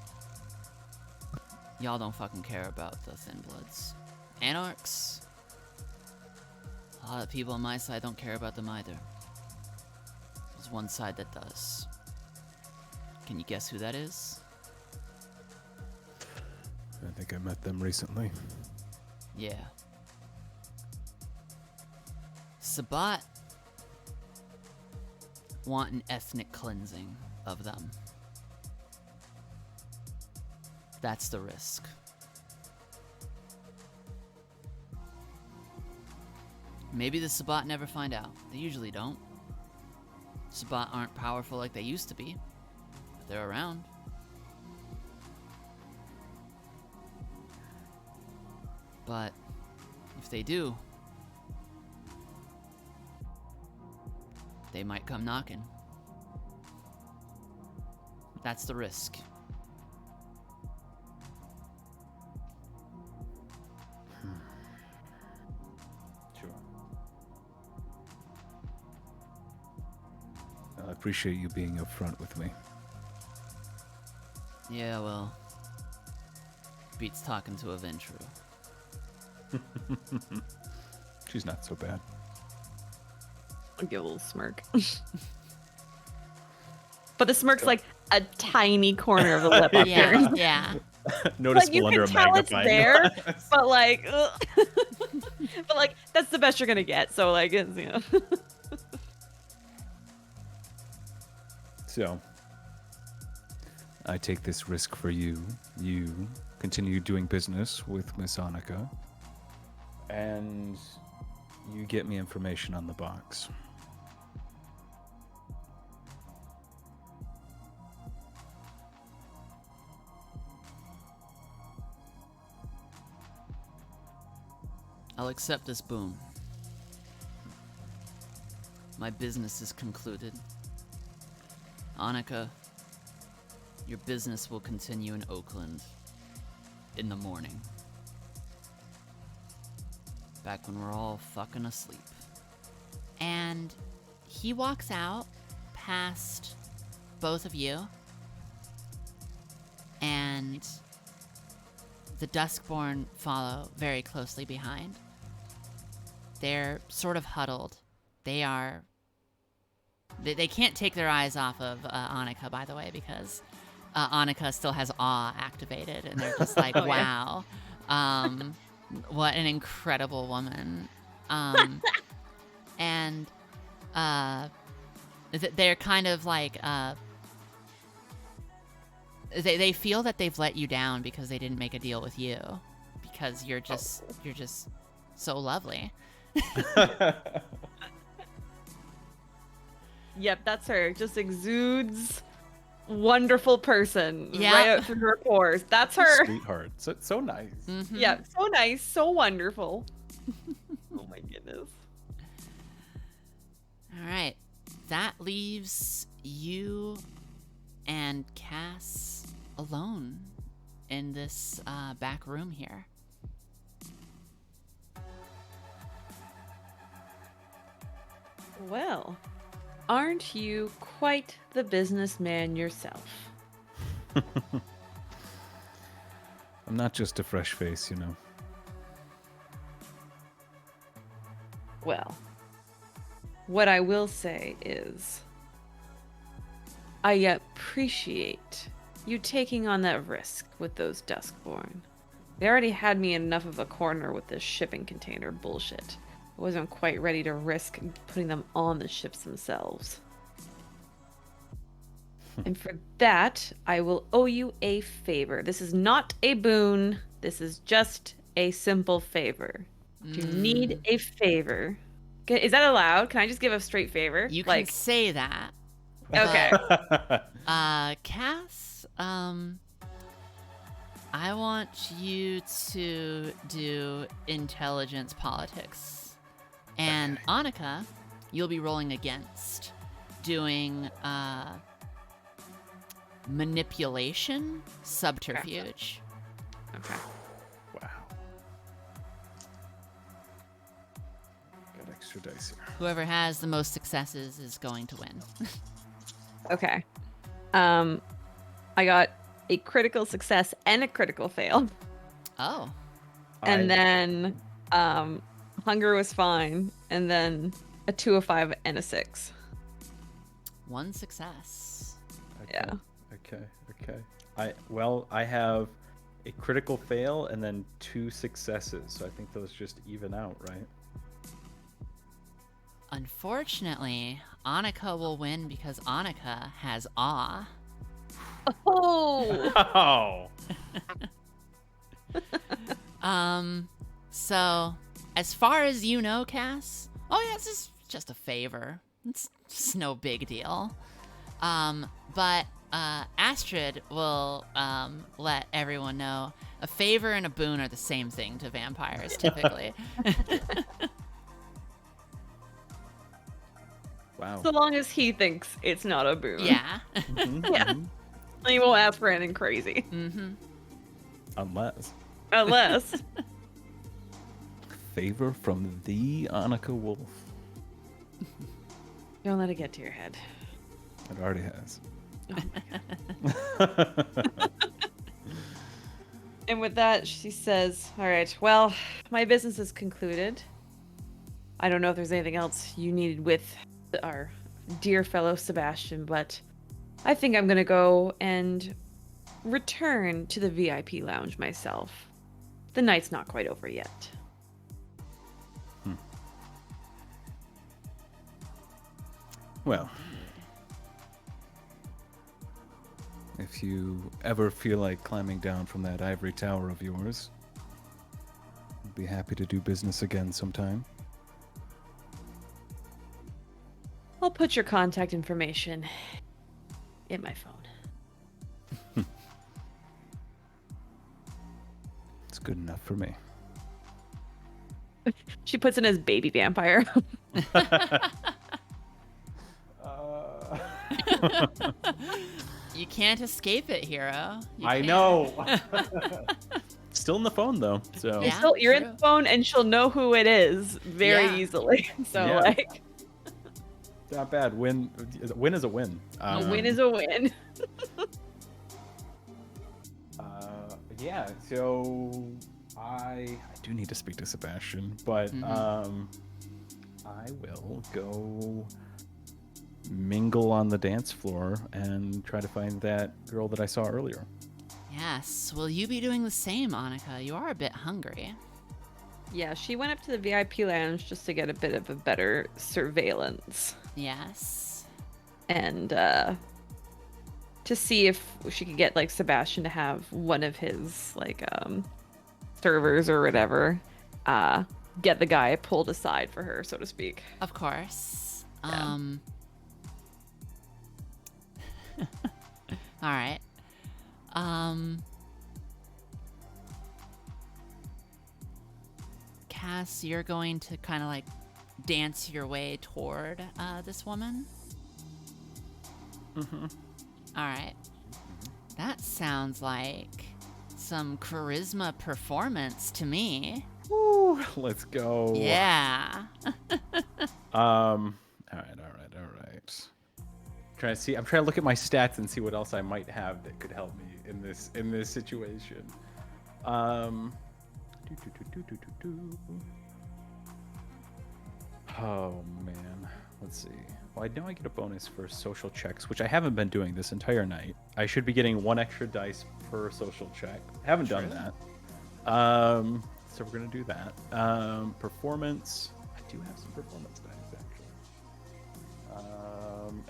y'all don't fucking care about the thin bloods. Anarchs, a lot of people on my side don't care about them either. There's one side that does. Can you guess who that is? I think I met them recently. Yeah. Sabbat want an ethnic cleansing of them. That's the risk. Maybe the Sabbat never find out. They usually don't. Sabbat aren't powerful like they used to be. But they're around. But if they do, they might come knocking. That's the risk. Sure. I appreciate you being upfront with me. Yeah, well, beats talking to a Ventru. She's not so bad. I'll give a little smirk. But the smirk's like a tiny corner of the lip up Yeah, here. yeah. Noticeable you under can a tell it's magnifying there, glass. but like, ugh. But like that's the best you're gonna get. So like, it's, you know. So, I take this risk for you. You continue doing business with Miss Annika, and you get me information on the box. I'll accept this boon. My business is concluded. Annika, your business will continue in Oakland in the morning. Back when we're all fucking asleep. And he walks out past both of you. And the Duskborn follow very closely behind. They're sort of huddled. They are... They can't take their eyes off of Annika, by the way, because Annika still has awe activated, and they're just like, Oh, wow. What an incredible woman. And they're kind of like... They feel that they've let you down because they didn't make a deal with you. Because you're just so lovely. Yep, that's her. Just exudes wonderful person Yeah. right out through her pores. That's her. Sweetheart. So nice. Mhm. Yeah, so nice, so wonderful. Oh my goodness. All right. That leaves you and Cass alone in this back room here. Well, aren't you quite the businessman yourself? I'm not just a fresh face, you know. Well, what I will say is, I appreciate you taking on that risk with those Duskborn. They already had me in enough of a corner with this shipping container bullshit. I wasn't quite ready to risk putting them on the ships themselves. And for that, I will owe you a favor. This is not a boon. This is just a simple favor. If you need a favor... Is that allowed? Can I just give a straight favor? You can say that. Okay. Cass, I want you to do intelligence politics. And Annika, you'll be rolling against doing manipulation, subterfuge. Okay. Wow. Got extra dice here. Whoever has the most successes is going to win. Okay. I got a critical success and a critical fail. Oh. And then hunger was fine. And then a 2, a 5, and a 6. One success. Okay. Yeah. Okay. I have a critical fail and then 2 successes, so I think those just even out, right? Unfortunately, Annika will win because Annika has awe. Oh! Oh. So, as far as you know, Cass, this is just a favor. It's just no big deal. But Astrid will let everyone know a favor and a boon are the same thing to vampires, typically. Wow. So long as he thinks it's not a boon. Yeah. Yeah. He won't ask for anything crazy. Mm-hmm. Unless. Favor from the Annika Wolf. Don't let it get to your head. It already has. And with that, she says, all right, well, my business is concluded. I don't know if there's anything else you needed with our dear fellow Sebastian, but I think I'm going to go and return to the VIP lounge myself. The night's not quite over yet. Well, if you ever feel like climbing down from that ivory tower of yours, I'd be happy to do business again sometime. I'll put your contact information in my phone. It's good enough for me. She puts in as baby vampire. You can't escape it, hero. I know. Still in the phone though, so Yeah. You're in true. the phone and she'll know who it is very Yeah. easily. So Yeah. like not bad. Win is a win. a win is a win. Yeah. So I do need to speak to Sebastian, but I will go mingle on the dance floor and try to find that girl that I saw earlier. Yes. Will you be doing the same, Annika? You are a bit hungry. Yeah, she went up to the VIP lounge just to get a bit of a better surveillance Yes. and to see if she could get like Sebastian to have one of his like servers or whatever get the guy pulled aside for her, so to speak. Of course. Yeah. All right. Cass, you're going to kind of like dance your way toward this woman. Mm-hmm. All right. That sounds like some charisma performance to me. Let's go. Yeah. All right. Trying to see. I'm trying to look at my stats and see what else I might have that could help me in this situation. Oh man, let's see. Well, I know I get a bonus for social checks, which I haven't been doing this entire night. I should be getting 1 extra dice per social check. Haven't done that. So we're gonna do that. Performance. I do have some performance dice actually.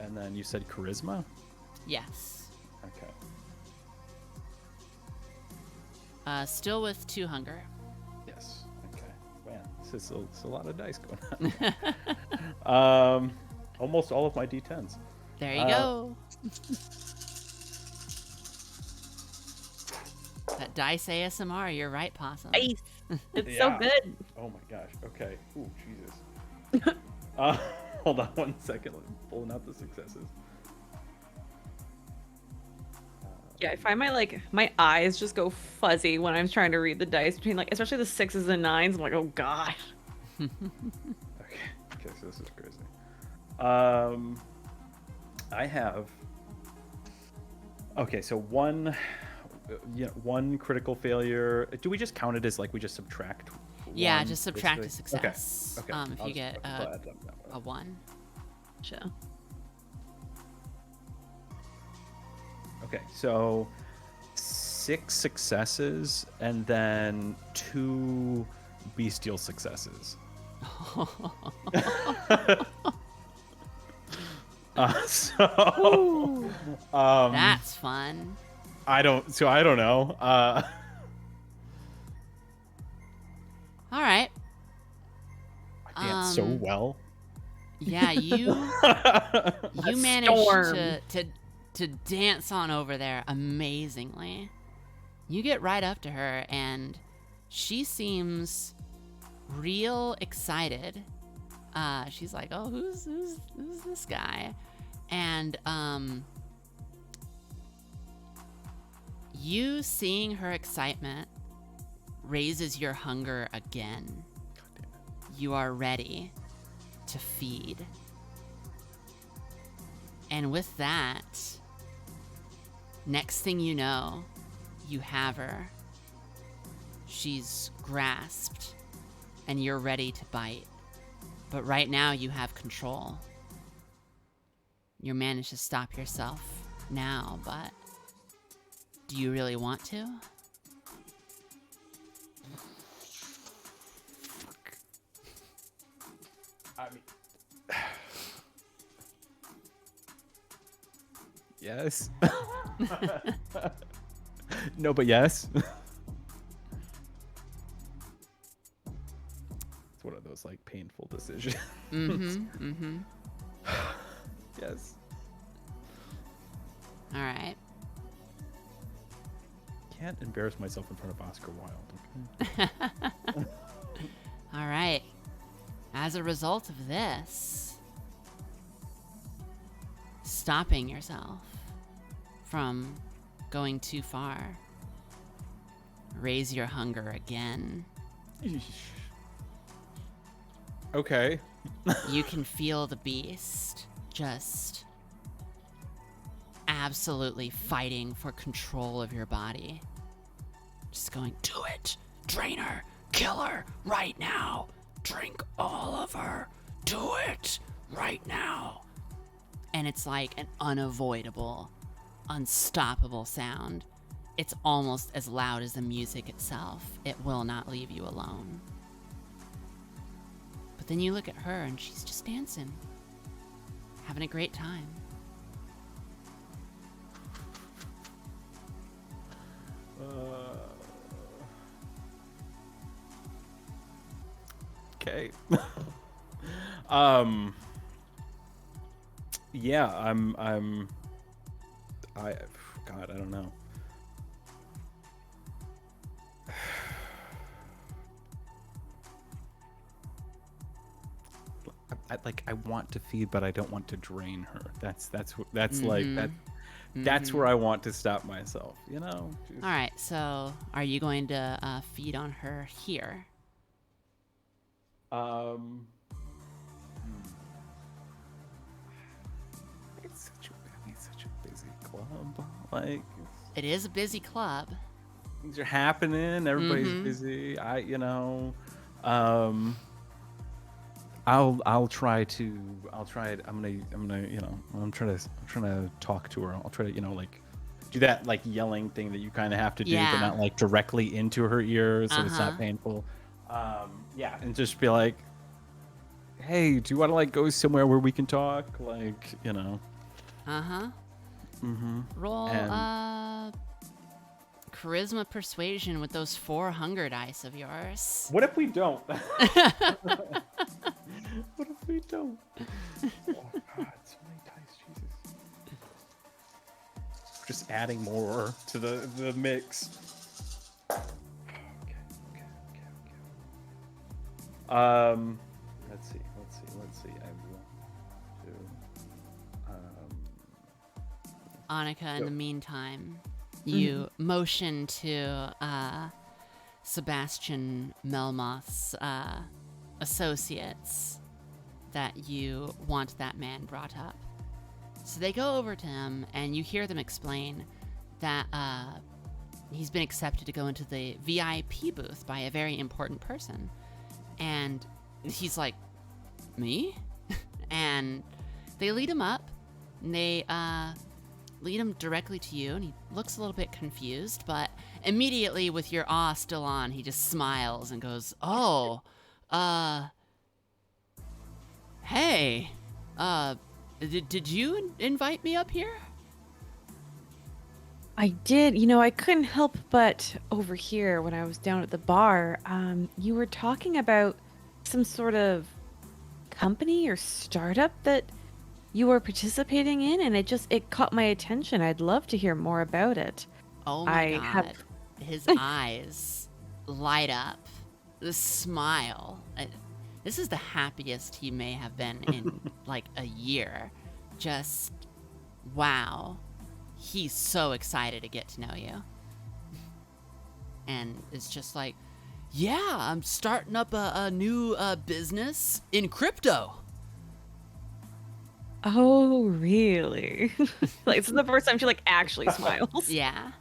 And then you said charisma. Yes. Okay. Still with 2 hunger. Yes. Okay. Man, this is a lot of dice going on. Almost all of my D10s. There you go. That dice ASMR, you're right, Possum. Nice. It's so good. Oh my gosh. Okay. Ooh, Jesus. Hold on 1 second. I'm pulling out the successes. Yeah, I find my eyes just go fuzzy when I'm trying to read the dice between especially the 6s and 9s. I'm like, oh god. Okay, so this is crazy. I have. Okay, so one critical failure. Do we just count it as we just subtract? Yeah, one, just subtract a basically? success. Okay. If you get a 1. Sure. Okay, so 6 successes and then 2 bestial successes. That's fun. I don't know. All right. I dance so well. Yeah, you managed to dance on over there amazingly. You get right up to her and she seems real excited. She's like, "Oh, who's this guy?" And you seeing her excitement raises your hunger again. You are ready to feed. And with that, next thing you know, you have her. She's grasped and you're ready to bite. But right now you have control. You managed to stop yourself now, but do you really want to? I mean, yes. No, but yes. It's one of those painful decisions. Yes. All right. Can't embarrass myself in front of Oscar Wilde. Okay? All right. As a result of this, stopping yourself from going too far, raise your hunger again. Okay. You can feel the beast just absolutely fighting for control of your body. Just going, do it! Drain her! Kill her! Right now! Drink all of her! Do it! Right now! And it's like an unavoidable, unstoppable sound. It's almost as loud as the music itself. It will not leave you alone. But then you look at her and she's just dancing. Having a great time. Okay. Yeah, God, I don't know. I want to feed, but I don't want to drain her. That's where I want to stop myself, you know? Jeez. All right, so are you going to feed on her here? Like, It is a busy club. things are happening. Everybody's busy. I'll try it. I'm gonna, I'm trying to talk to her. I'll try to, like, do that, like, yelling thing that you kind of have to do, Yeah. but not, like, directly into her ear, so it's not painful. Yeah, and just be like, hey, do you want to, like, go somewhere where we can talk? Like, Roll And- charisma persuasion with those 4 hunger dice of yours. What if we don't? What if we don't? Oh, God, so many dice, Jesus. Just adding more to the mix. Okay. Let's see. I will do. Annika, in the meantime, you motion to Sebastian Melmoth's associates that you want that man brought up. So they go over to him, and you hear them explain that he's been accepted to go into the VIP booth by a very important person. And he's like, me? And they lead him up, and they lead him directly to you, and he looks a little bit confused, but immediately, with your awe still on, he just smiles and goes, oh, hey, did you invite me up here? I did. I couldn't help but overhear when I was down at the bar. You were talking about some sort of company or startup that you were participating in, and it caught my attention. I'd love to hear more about it. Oh my God. His eyes light up. The smile. This is the happiest he may have been in like a year. Just, wow. He's so excited to get to know you. And it's just like, yeah, I'm starting up a new business in crypto. Oh, really? Like, this is the first time she actually smiles. Yeah.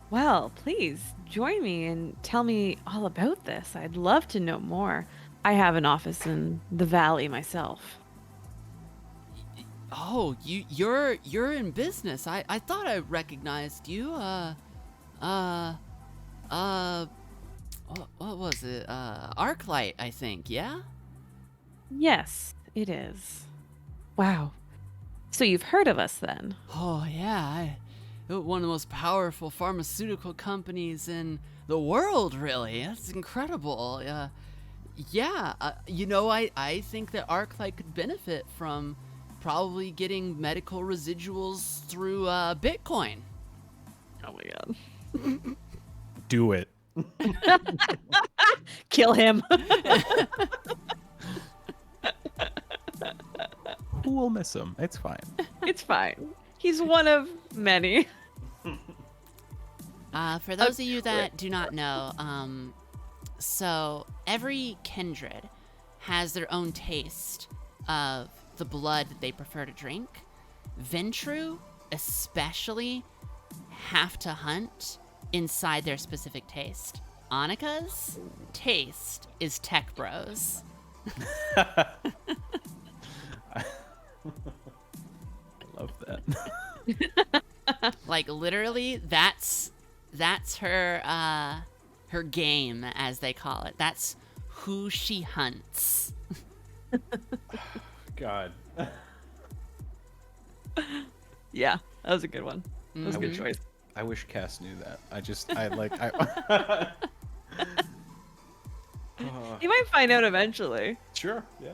Well, please join me and tell me all about this. I'd love to know more. I have an office in the valley myself. Oh, you're in business. I thought I recognized you. What was it? Arclight, I think. Yeah. Yes, it is. Wow. So you've heard of us then? Oh yeah, one of the most powerful pharmaceutical companies in the world. Really, that's incredible. Yeah. I think that Arclight could benefit from probably getting medical residuals through Bitcoin. Oh my God. Do it. Kill him. We'll miss him. It's fine. It's fine. He's one of many. For those of you that do not know, so every kindred has their own taste of the blood that they prefer to drink. Ventru, especially, have to hunt inside their specific taste. Annika's taste is tech bros. I love that. Like, literally, that's her her game, as they call it. That's who she hunts. God. Yeah, that was a good one. That was a good choice. I wish Cass knew that. You might find out eventually. Sure. Yeah.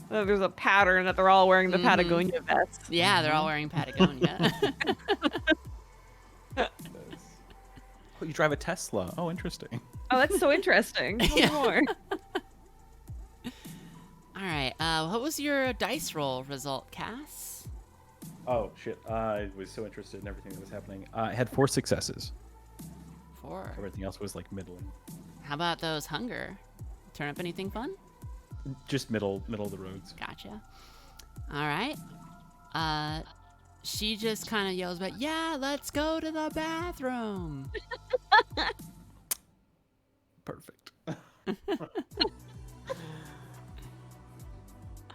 There's a pattern that they're all wearing the Patagonia vests. Yeah, they're all wearing Patagonia. Oh, you drive a Tesla. Oh, interesting. Oh, that's so interesting. Tell me more. All right. What was your dice roll result, Cass? Oh shit! I was so interested in everything that was happening. I had 4 successes. 4. Everything else was like middling. How about those hunger? Turn up anything fun? Just middle of the roads. Gotcha. All right. she just kind of yells back, "Yeah, let's go to the bathroom." Perfect.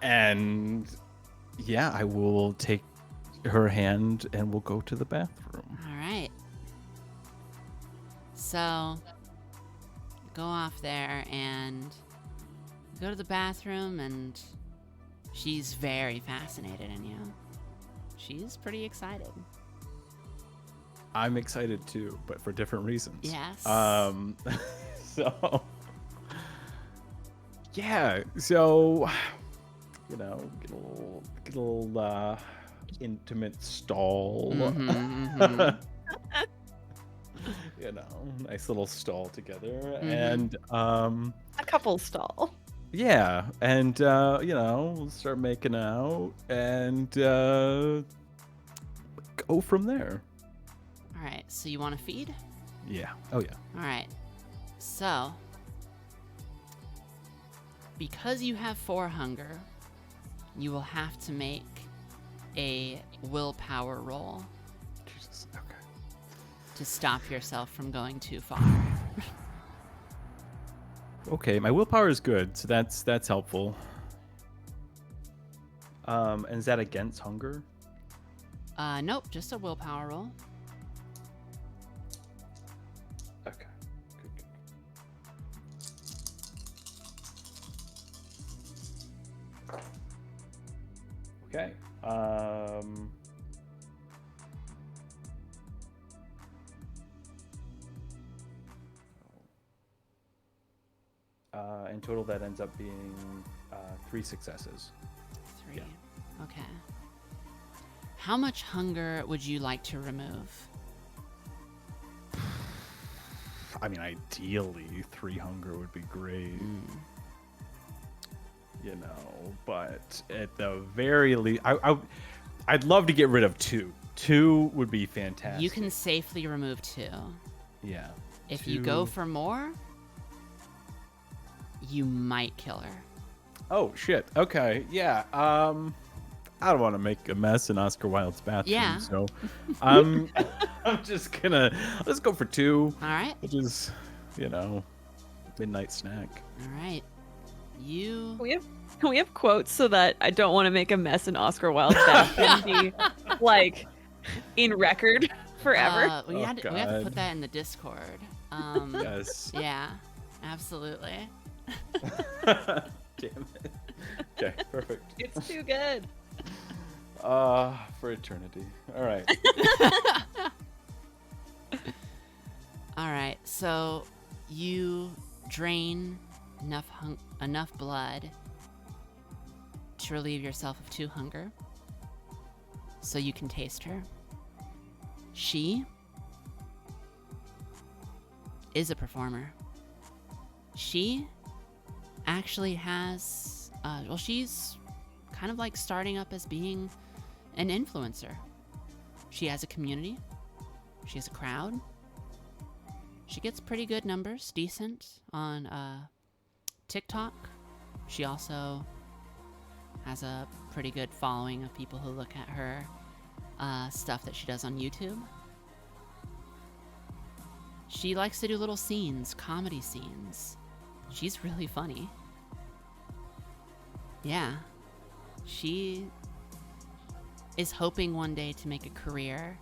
And yeah, I will take her hand and we'll go to the bathroom. All right. So, go off there and go to the bathroom, and she's very fascinated in you. She's pretty excited. I'm excited too, but for different reasons. Yes. So yeah, so you know, get a little intimate stall. Mhm. You know, nice little stall together, Mhm. and A couple stall. yeah, and you know, we'll start making out and go from there. All right. So you want to feed? Yeah. Oh yeah. All right. So, because you have 4 hunger, you will have to make a willpower roll Jesus. Okay. to stop yourself from going too far. Okay, my willpower is good, so that's helpful. And is that against hunger? Nope, just a willpower roll. Okay. Good. Okay. In total, that ends up being 3 successes. 3. Yeah. Okay. How much hunger would you like to remove? I mean, ideally, 3 hunger would be great. You know, but at the very least, I'd love to get rid of 2. 2 would be fantastic. You can safely remove 2. Yeah. If you go 2. for more, you might kill her. Oh shit. Okay. Yeah. I don't want to make a mess in Oscar Wilde's bathroom. Yeah. So, I'm just gonna let's go for 2, All right. which is, you know, midnight snack. All right. You. Can we have quotes so that I don't want to make a mess in Oscar Wilde's bathroom be like in record forever? We Oh, have to God. put that in the Discord. Yes. Yeah, absolutely. Damn it. Okay. Perfect. It's too good. For eternity. All right. All right. So you drain enough blood to relieve yourself of 2 hunger, so you can taste her. She is a performer. She actually has, she's kind of like starting up as being an influencer. She has a community. She has a crowd. She gets pretty good numbers, decent, on TikTok. She also has a pretty good following of people who look at her stuff that she does on YouTube. She likes to do little scenes, comedy scenes. She's really funny. Yeah. She is hoping one day to make a career,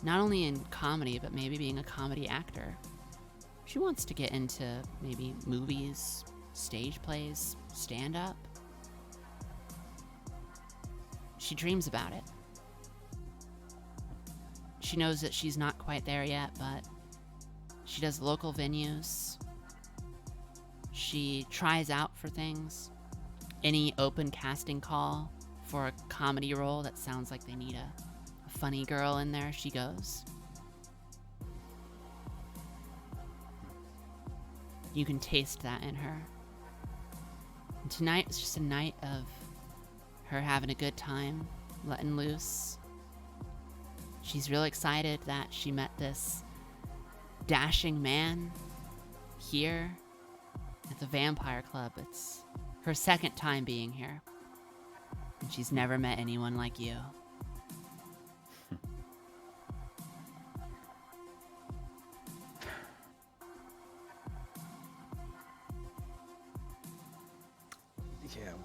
not only in comedy, but maybe being a comedy actor. She wants to get into maybe movies, stage plays, stand-up. She dreams about it. She knows that she's not quite there yet, but she does local venues. She tries out for things. Any open casting call for a comedy role that sounds like they need a funny girl in there, she goes. You can taste that in her. And tonight is just a night of her having a good time, letting loose. She's real excited that she met this dashing man here at the Vampire Club. It's her second time being here, and she's never met anyone like you.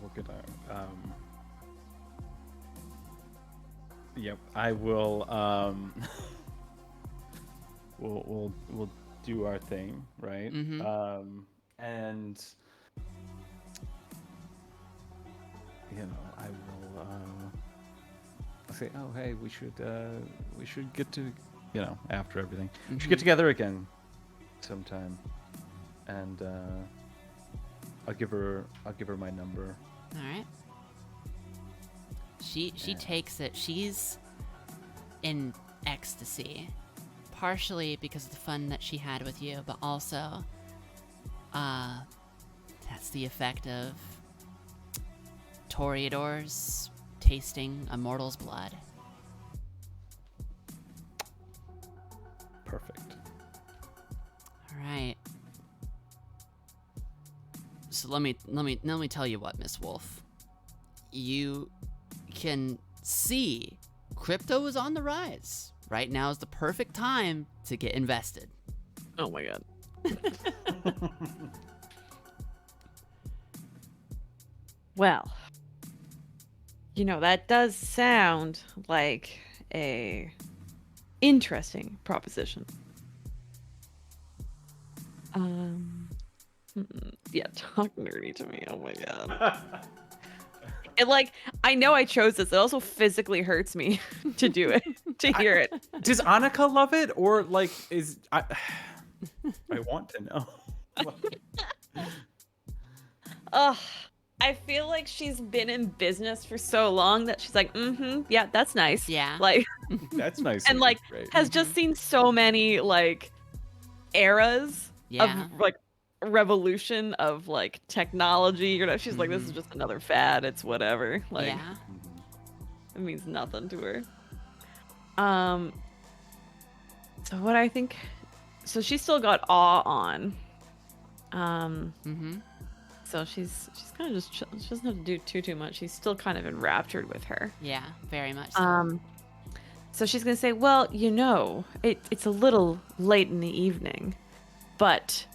we're gonna. Yep, I will. We'll do our thing, right? Mm-hmm. And I will. I'll say, oh hey, we should get to, after everything, we should get together again, sometime, and I'll give her my number. All right. She takes it. She's in ecstasy, partially because of the fun that she had with you, but also that's the effect of Toreadors tasting a mortal's blood. Perfect. All right. So let me tell you what, Miss Wolf. You can see crypto is on the rise. Right now is the perfect time to get invested. Oh my god. Well, that does sound like a interesting proposition. Yeah, talk nerdy to me. Oh my god. It I know I chose this. It also physically hurts me to do it, to hear it. Does Annika love it, or I want to know. Ugh. I feel like she's been in business for so long that she's like, yeah, that's nice. Yeah. That's nice. And right. has just seen so many eras Yeah. of revolution of technology. She's like, this is just another fad. It's whatever. Yeah. It means nothing to her. So what I think, so she's still got awe on. So she's kind of just chill. She doesn't have to do too much. She's still kind of enraptured with her. Yeah, very much so. So she's gonna say, well, it's a little late in the evening, but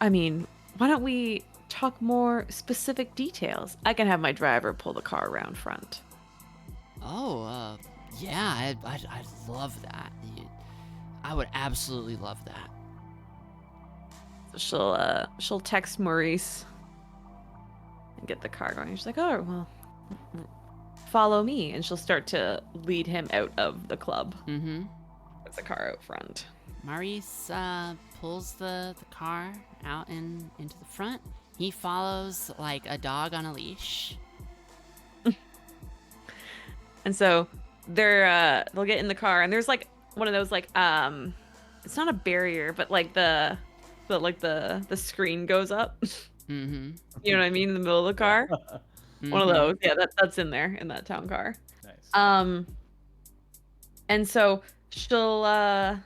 I mean, why don't we talk more specific details? I can have my driver pull the car around front. Oh, yeah, I'd love that. I would absolutely love that. So she'll text Maurice and get the car going. She's like, oh, well, follow me. And she'll start to lead him out of the club. Mm-hmm. With the car out front. Maurice pulls the car out into the front. He follows like a dog on a leash. And so they'll get in the car, and there's one of those it's not a barrier, but the screen goes up. Mm-hmm. You know what I mean? In the middle of the car. Mm-hmm. One of those. Yeah, that's in there in that town car. Nice. And so she'll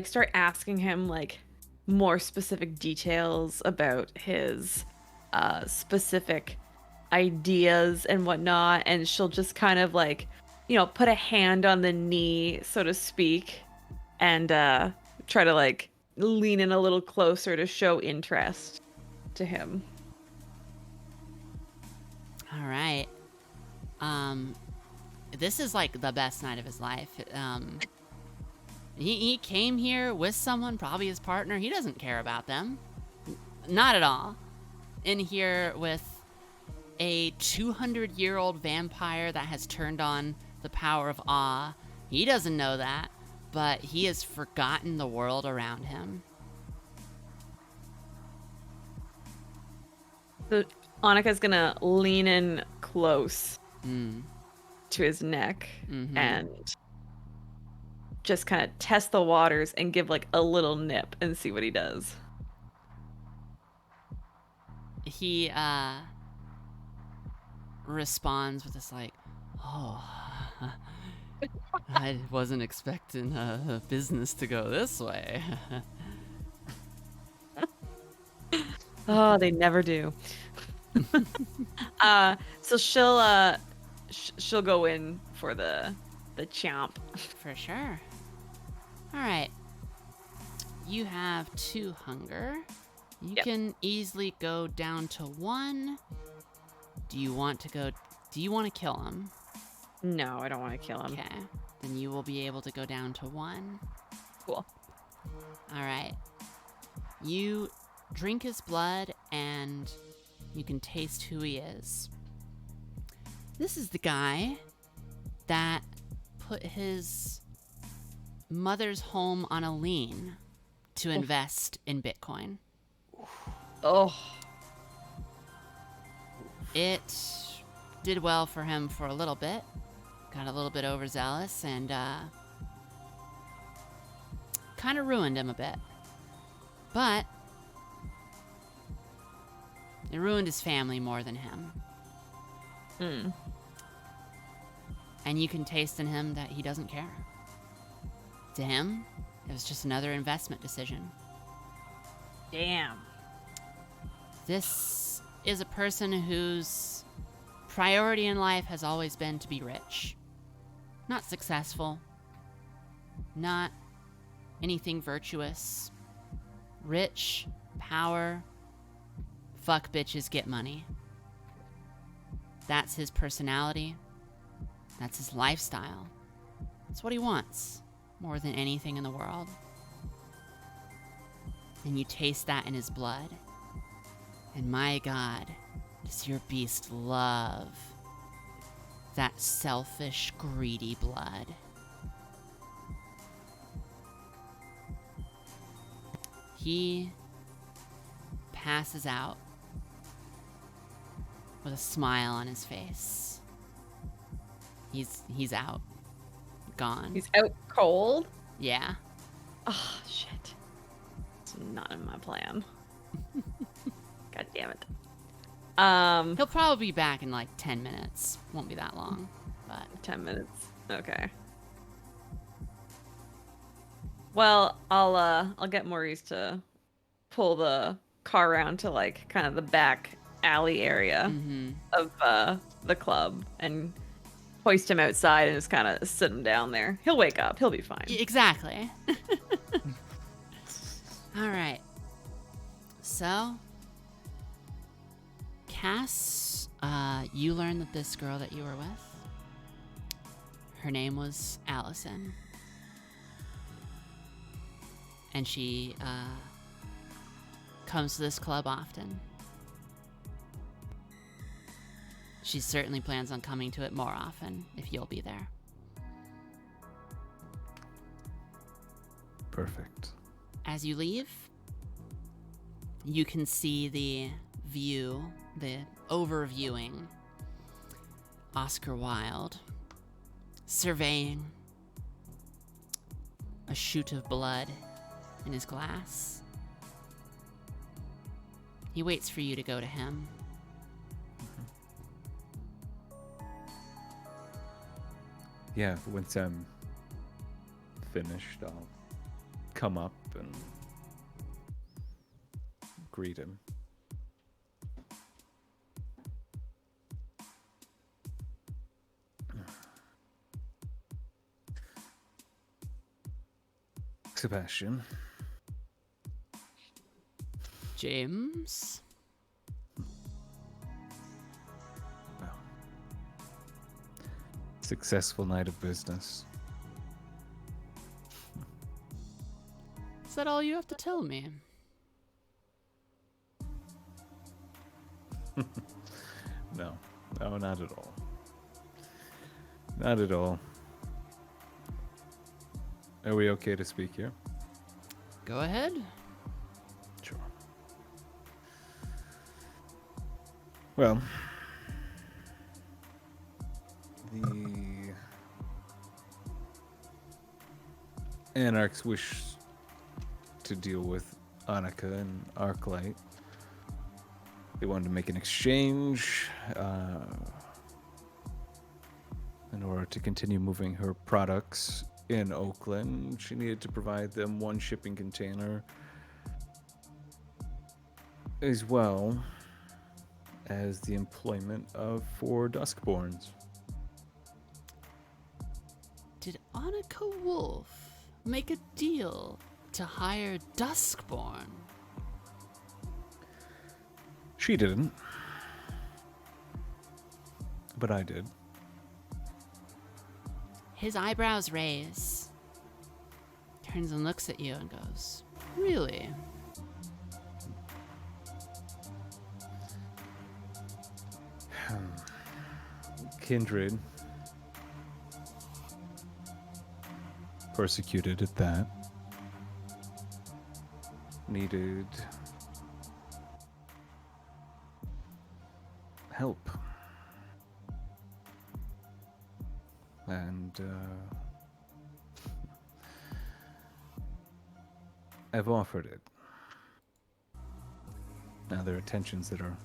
start asking him more specific details about his specific ideas and whatnot, and she'll just kind of put a hand on the knee, so to speak, and try to lean in a little closer to show interest to him. All right. This is the best night of his life. He came here with someone, probably his partner. He doesn't care about them. Not at all. In here with a 200-year-old vampire that has turned on the power of awe. He doesn't know that, but he has forgotten the world around him. So Annika's gonna lean in close to his neck and just kind of test the waters and give a little nip and see what he does. He responds with this oh, I wasn't expecting business to go this way. Oh, they never do. So she'll go in for the chomp. For sure. All right. You have 2 hunger. You Yep. can easily go down to 1. Do you want to kill him? No, I don't want to kill him. Okay. Then you will be able to go down to 1. Cool. All right. You drink his blood and you can taste who he is. This is the guy that put his mother's home on a lien to invest in Bitcoin. Oh. It did well for him for a little bit. Got a little bit overzealous and kind of ruined him a bit. But it ruined his family more than him. Hmm. And you can taste in him that he doesn't care. To him, it was just another investment decision. Damn. This is a person whose priority in life has always been to be rich. Not successful. Not anything virtuous. Rich, power, fuck bitches, get money. That's his personality. That's his lifestyle. That's what he wants more than anything in the world. And you taste that in his blood. And my God, does your beast love that selfish, greedy blood. He passes out with a smile on his face. He's out. Gone. He's out cold? Yeah. Oh, shit. It's not in my plan. God damn it. He'll probably be back in like 10 minutes. Won't be that long, but 10 minutes. Okay. Well, I'll get Maurice to pull the car around to like kind of the back alley area of the club and hoist him outside and just kind of sit him down there. He'll wake up. He'll be fine. exactly. All right. So, Cass, you learned that this girl that you were with, her name was Allison. And she comes to this club often. She certainly plans on coming to it more often if you'll be there. Perfect. As you leave, you can see the view, the overviewing Oscar Wilde surveying a shoot of blood in his glass. He waits for you to go to him. Yeah, once I'm finished, I'll come up and greet him. Sebastian. James? Well, successful night of business. Is that all you have to tell me? No, not at all. Not at all. Are we okay to speak here? Go ahead. Sure. Well, the Anarchs wish to deal with Annika and Arclight. They wanted to make an exchange in order to continue moving her products in Oakland. She needed to provide them one shipping container, as well as the employment of 4 Duskborns. Did Annika Wolf make a deal to hire Duskborn? She didn't. But I did. His eyebrows raise. Turns and looks at you and goes, "Really?" Kindred. Persecuted at that. Needed help. And I've offered it. Now there are tensions that are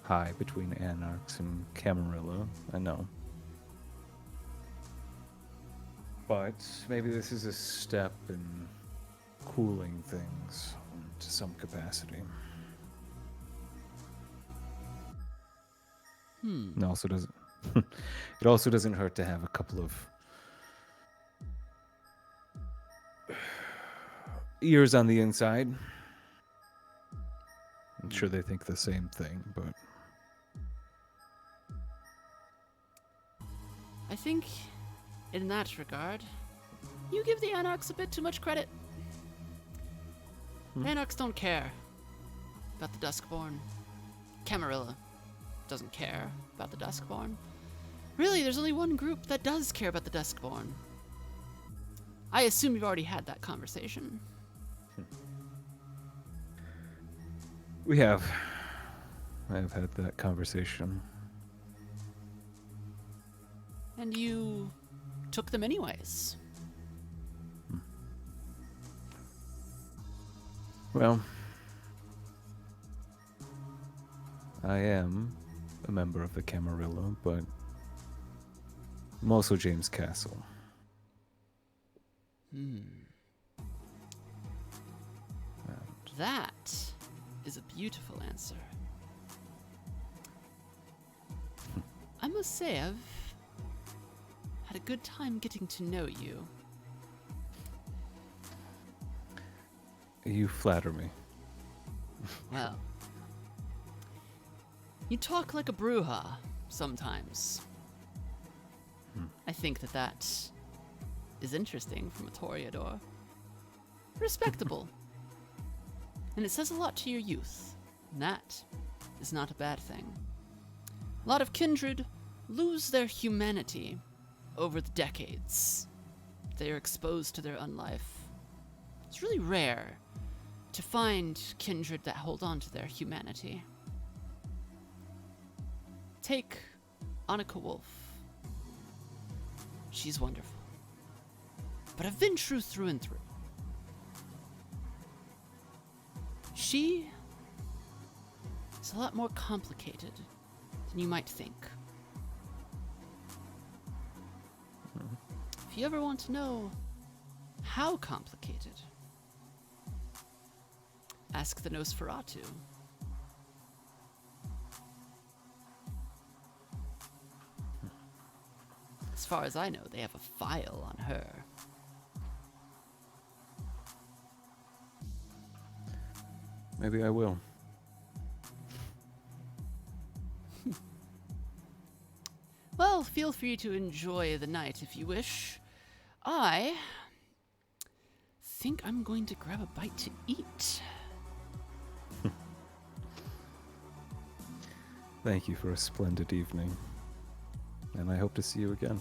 high between Anarchs and Camarilla, I know. But maybe this is a step in cooling things to some capacity. It also doesn't it also doesn't hurt to have a couple of ears on the inside. I'm sure they think the same thing, but I think, in that regard, you give the Anarchs a bit too much credit. Anarchs don't care about the Duskborn. Camarilla doesn't care about the Duskborn. Really, there's only one group that does care about the Duskborn. I assume you've already had that conversation. we have. I have had that conversation. And you took them anyways. Well, I am a member of the Camarilla, but I'm also James Castle. That is a beautiful answer. I must say, I've had a good time getting to know you. You flatter me. Well, you talk like a Bruja sometimes. I think that is interesting from a Toreador. Respectable. And it says a lot to your youth. And that is not a bad thing. A lot of kindred lose their humanity over the decades. They are exposed to their unlife. It's really rare to find kindred that hold on to their humanity. Take Annika Wolf. She's wonderful. But a Vintru through and through. She is a lot more complicated than you might think. If you ever want to know how complicated, ask the Nosferatu. As far as I know, they have a file on her. Maybe I will. Well, feel free to enjoy the night if you wish. I think I'm going to grab a bite to eat. Thank you for a splendid evening. And I hope to see you again.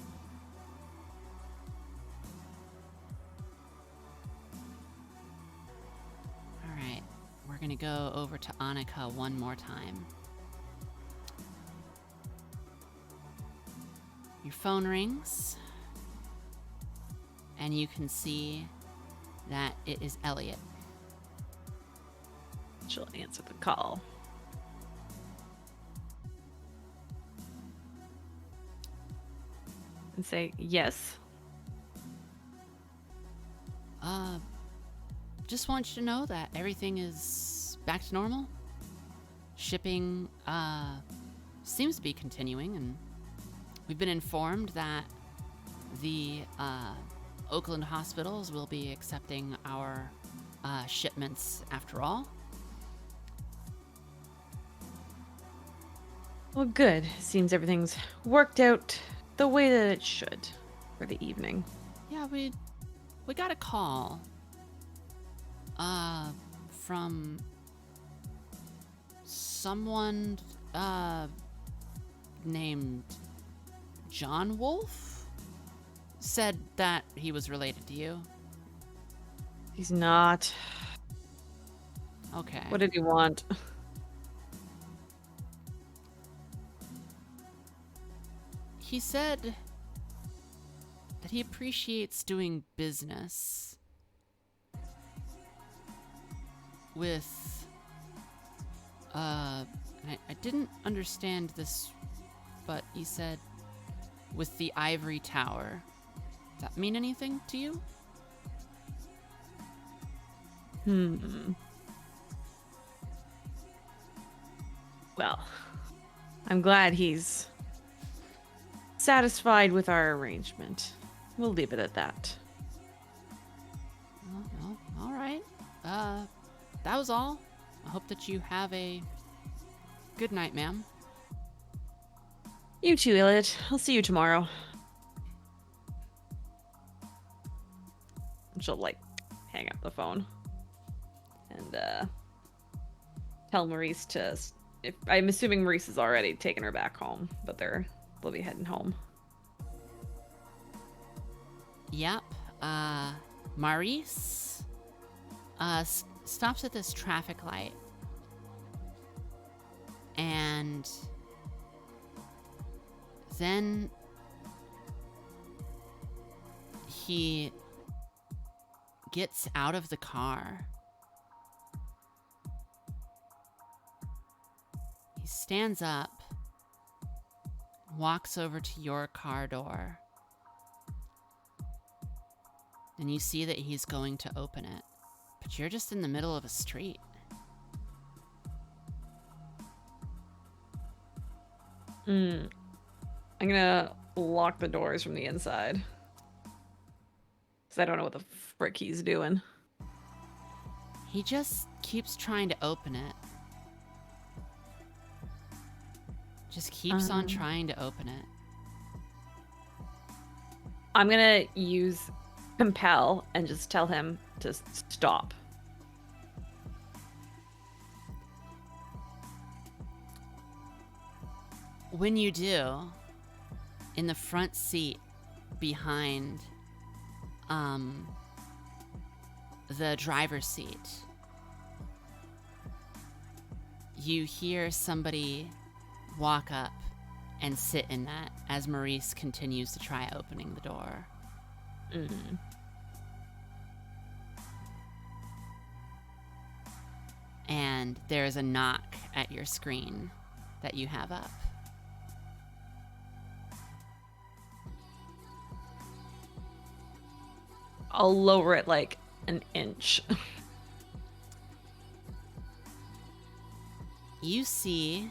All right, we're going to go over to Annika one more time. Your phone rings, and you can see that it is Elliot. She'll answer the call. And say, yes. Just want you to know that everything is back to normal. Shipping seems to be continuing, and we've been informed that the Oakland hospitals will be accepting our shipments after all. Well, good. Seems everything's worked out the way that it should for the evening. Yeah, we got a call. From someone named John Wolf. Said that he was related to you. He's not. Okay. What did he want? He said that he appreciates doing business with, I didn't understand this, but he said with the Ivory Tower. Does that mean anything to you? Well, I'm glad he's satisfied with our arrangement. We'll leave it at that. Well, all right. That was all. I hope that you have a good night, ma'am. You too, Elliot. I'll see you tomorrow. She'll, like, hang up the phone. And, tell Maurice to... I'm assuming Maurice has already taken her back home, but they'll be heading home. Yep. Maurice stops at this traffic light. And then he gets out of the car. He stands up, walks over to your car door, and you see that he's going to open it, but you're just in the middle of a street. I'm gonna lock the doors from the inside. Because I don't know what the frick he's doing. He just keeps trying to open it. Just keeps on trying to open it. I'm gonna use compel and just tell him to stop. When you do, in the front seat behind the driver's seat, you hear somebody walk up and sit in that as Maurice continues to try opening the door. Mm-hmm. And there's a knock at your screen that you have up. I'll lower it like an inch. You see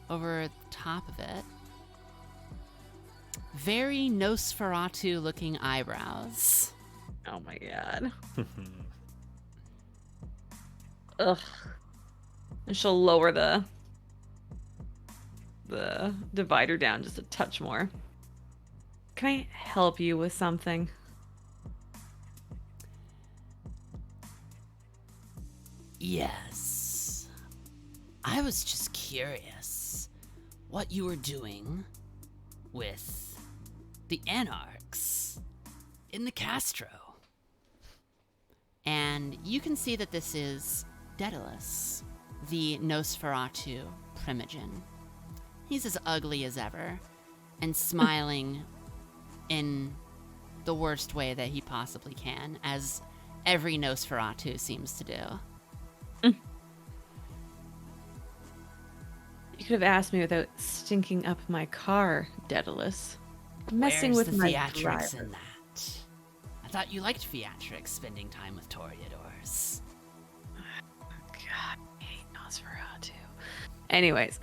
over the top of it very Nosferatu looking eyebrows. Oh my god. Ugh. And she'll lower the divider down just a touch more. Can I help you with something? Yes. I was just curious what you were doing with the Anarchs in the Castro. And you can see that this is Daedalus, the Nosferatu primogen. He's as ugly as ever and smiling in the worst way that he possibly can, as every Nosferatu seems to do. You could have asked me without stinking up my car, Daedalus. Messing Where's with the my theatrics driver. in that? I thought you liked theatrics, spending time with Toreadors. God, I hate Nosferatu. Anyways,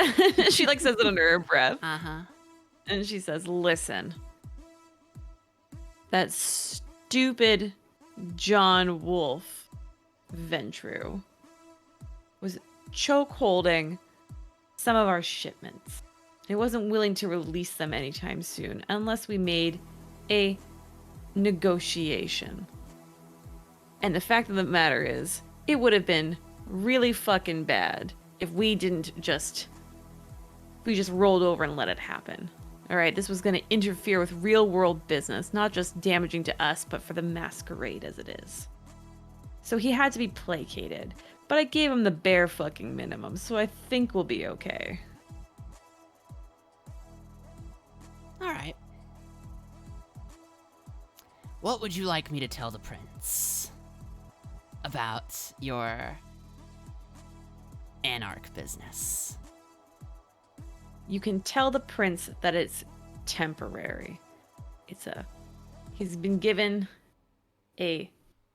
she like says it under her breath. Uh-huh. And she says, listen. That stupid John Wolf Ventru was choke holding some of our shipments. It wasn't willing to release them anytime soon unless we made a negotiation. And the fact of the matter is, it would have been really fucking bad if we just rolled over and let it happen. All right, this was going to interfere with real world business, not just damaging to us, but for the Masquerade as it is. So he had to be placated, but I gave him the bare fucking minimum, so I think we'll be okay. All right. What would you like me to tell the prince about your anarch business? You can tell the prince that it's temporary. He's been given a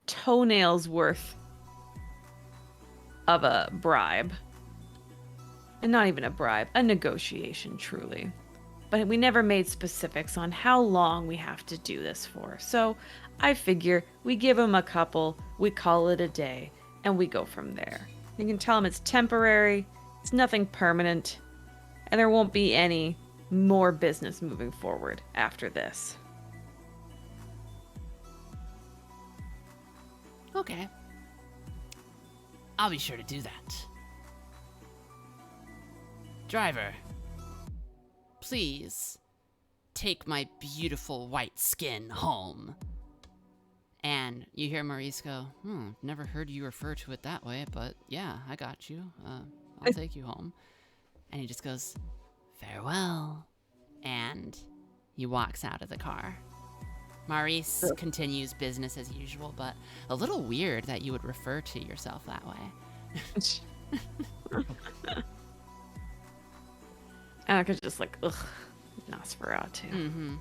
toenail's worth of a bribe. And not even a bribe, a negotiation, truly. But we never made specifics on how long we have to do this for. So I figure we give him a couple, we call it a day, and we go from there. You can tell him it's temporary, it's nothing permanent, and there won't be any more business moving forward after this. Okay. I'll be sure to do that. Driver, please take my beautiful white skin home. And you hear Maurice go, never heard you refer to it that way, but yeah, I got you. I'll take you home. And he just goes, farewell. And he walks out of the car. Maurice continues business as usual, but a little weird that you would refer to yourself that way. And I could just ugh, Nosferatu. Mm-hmm.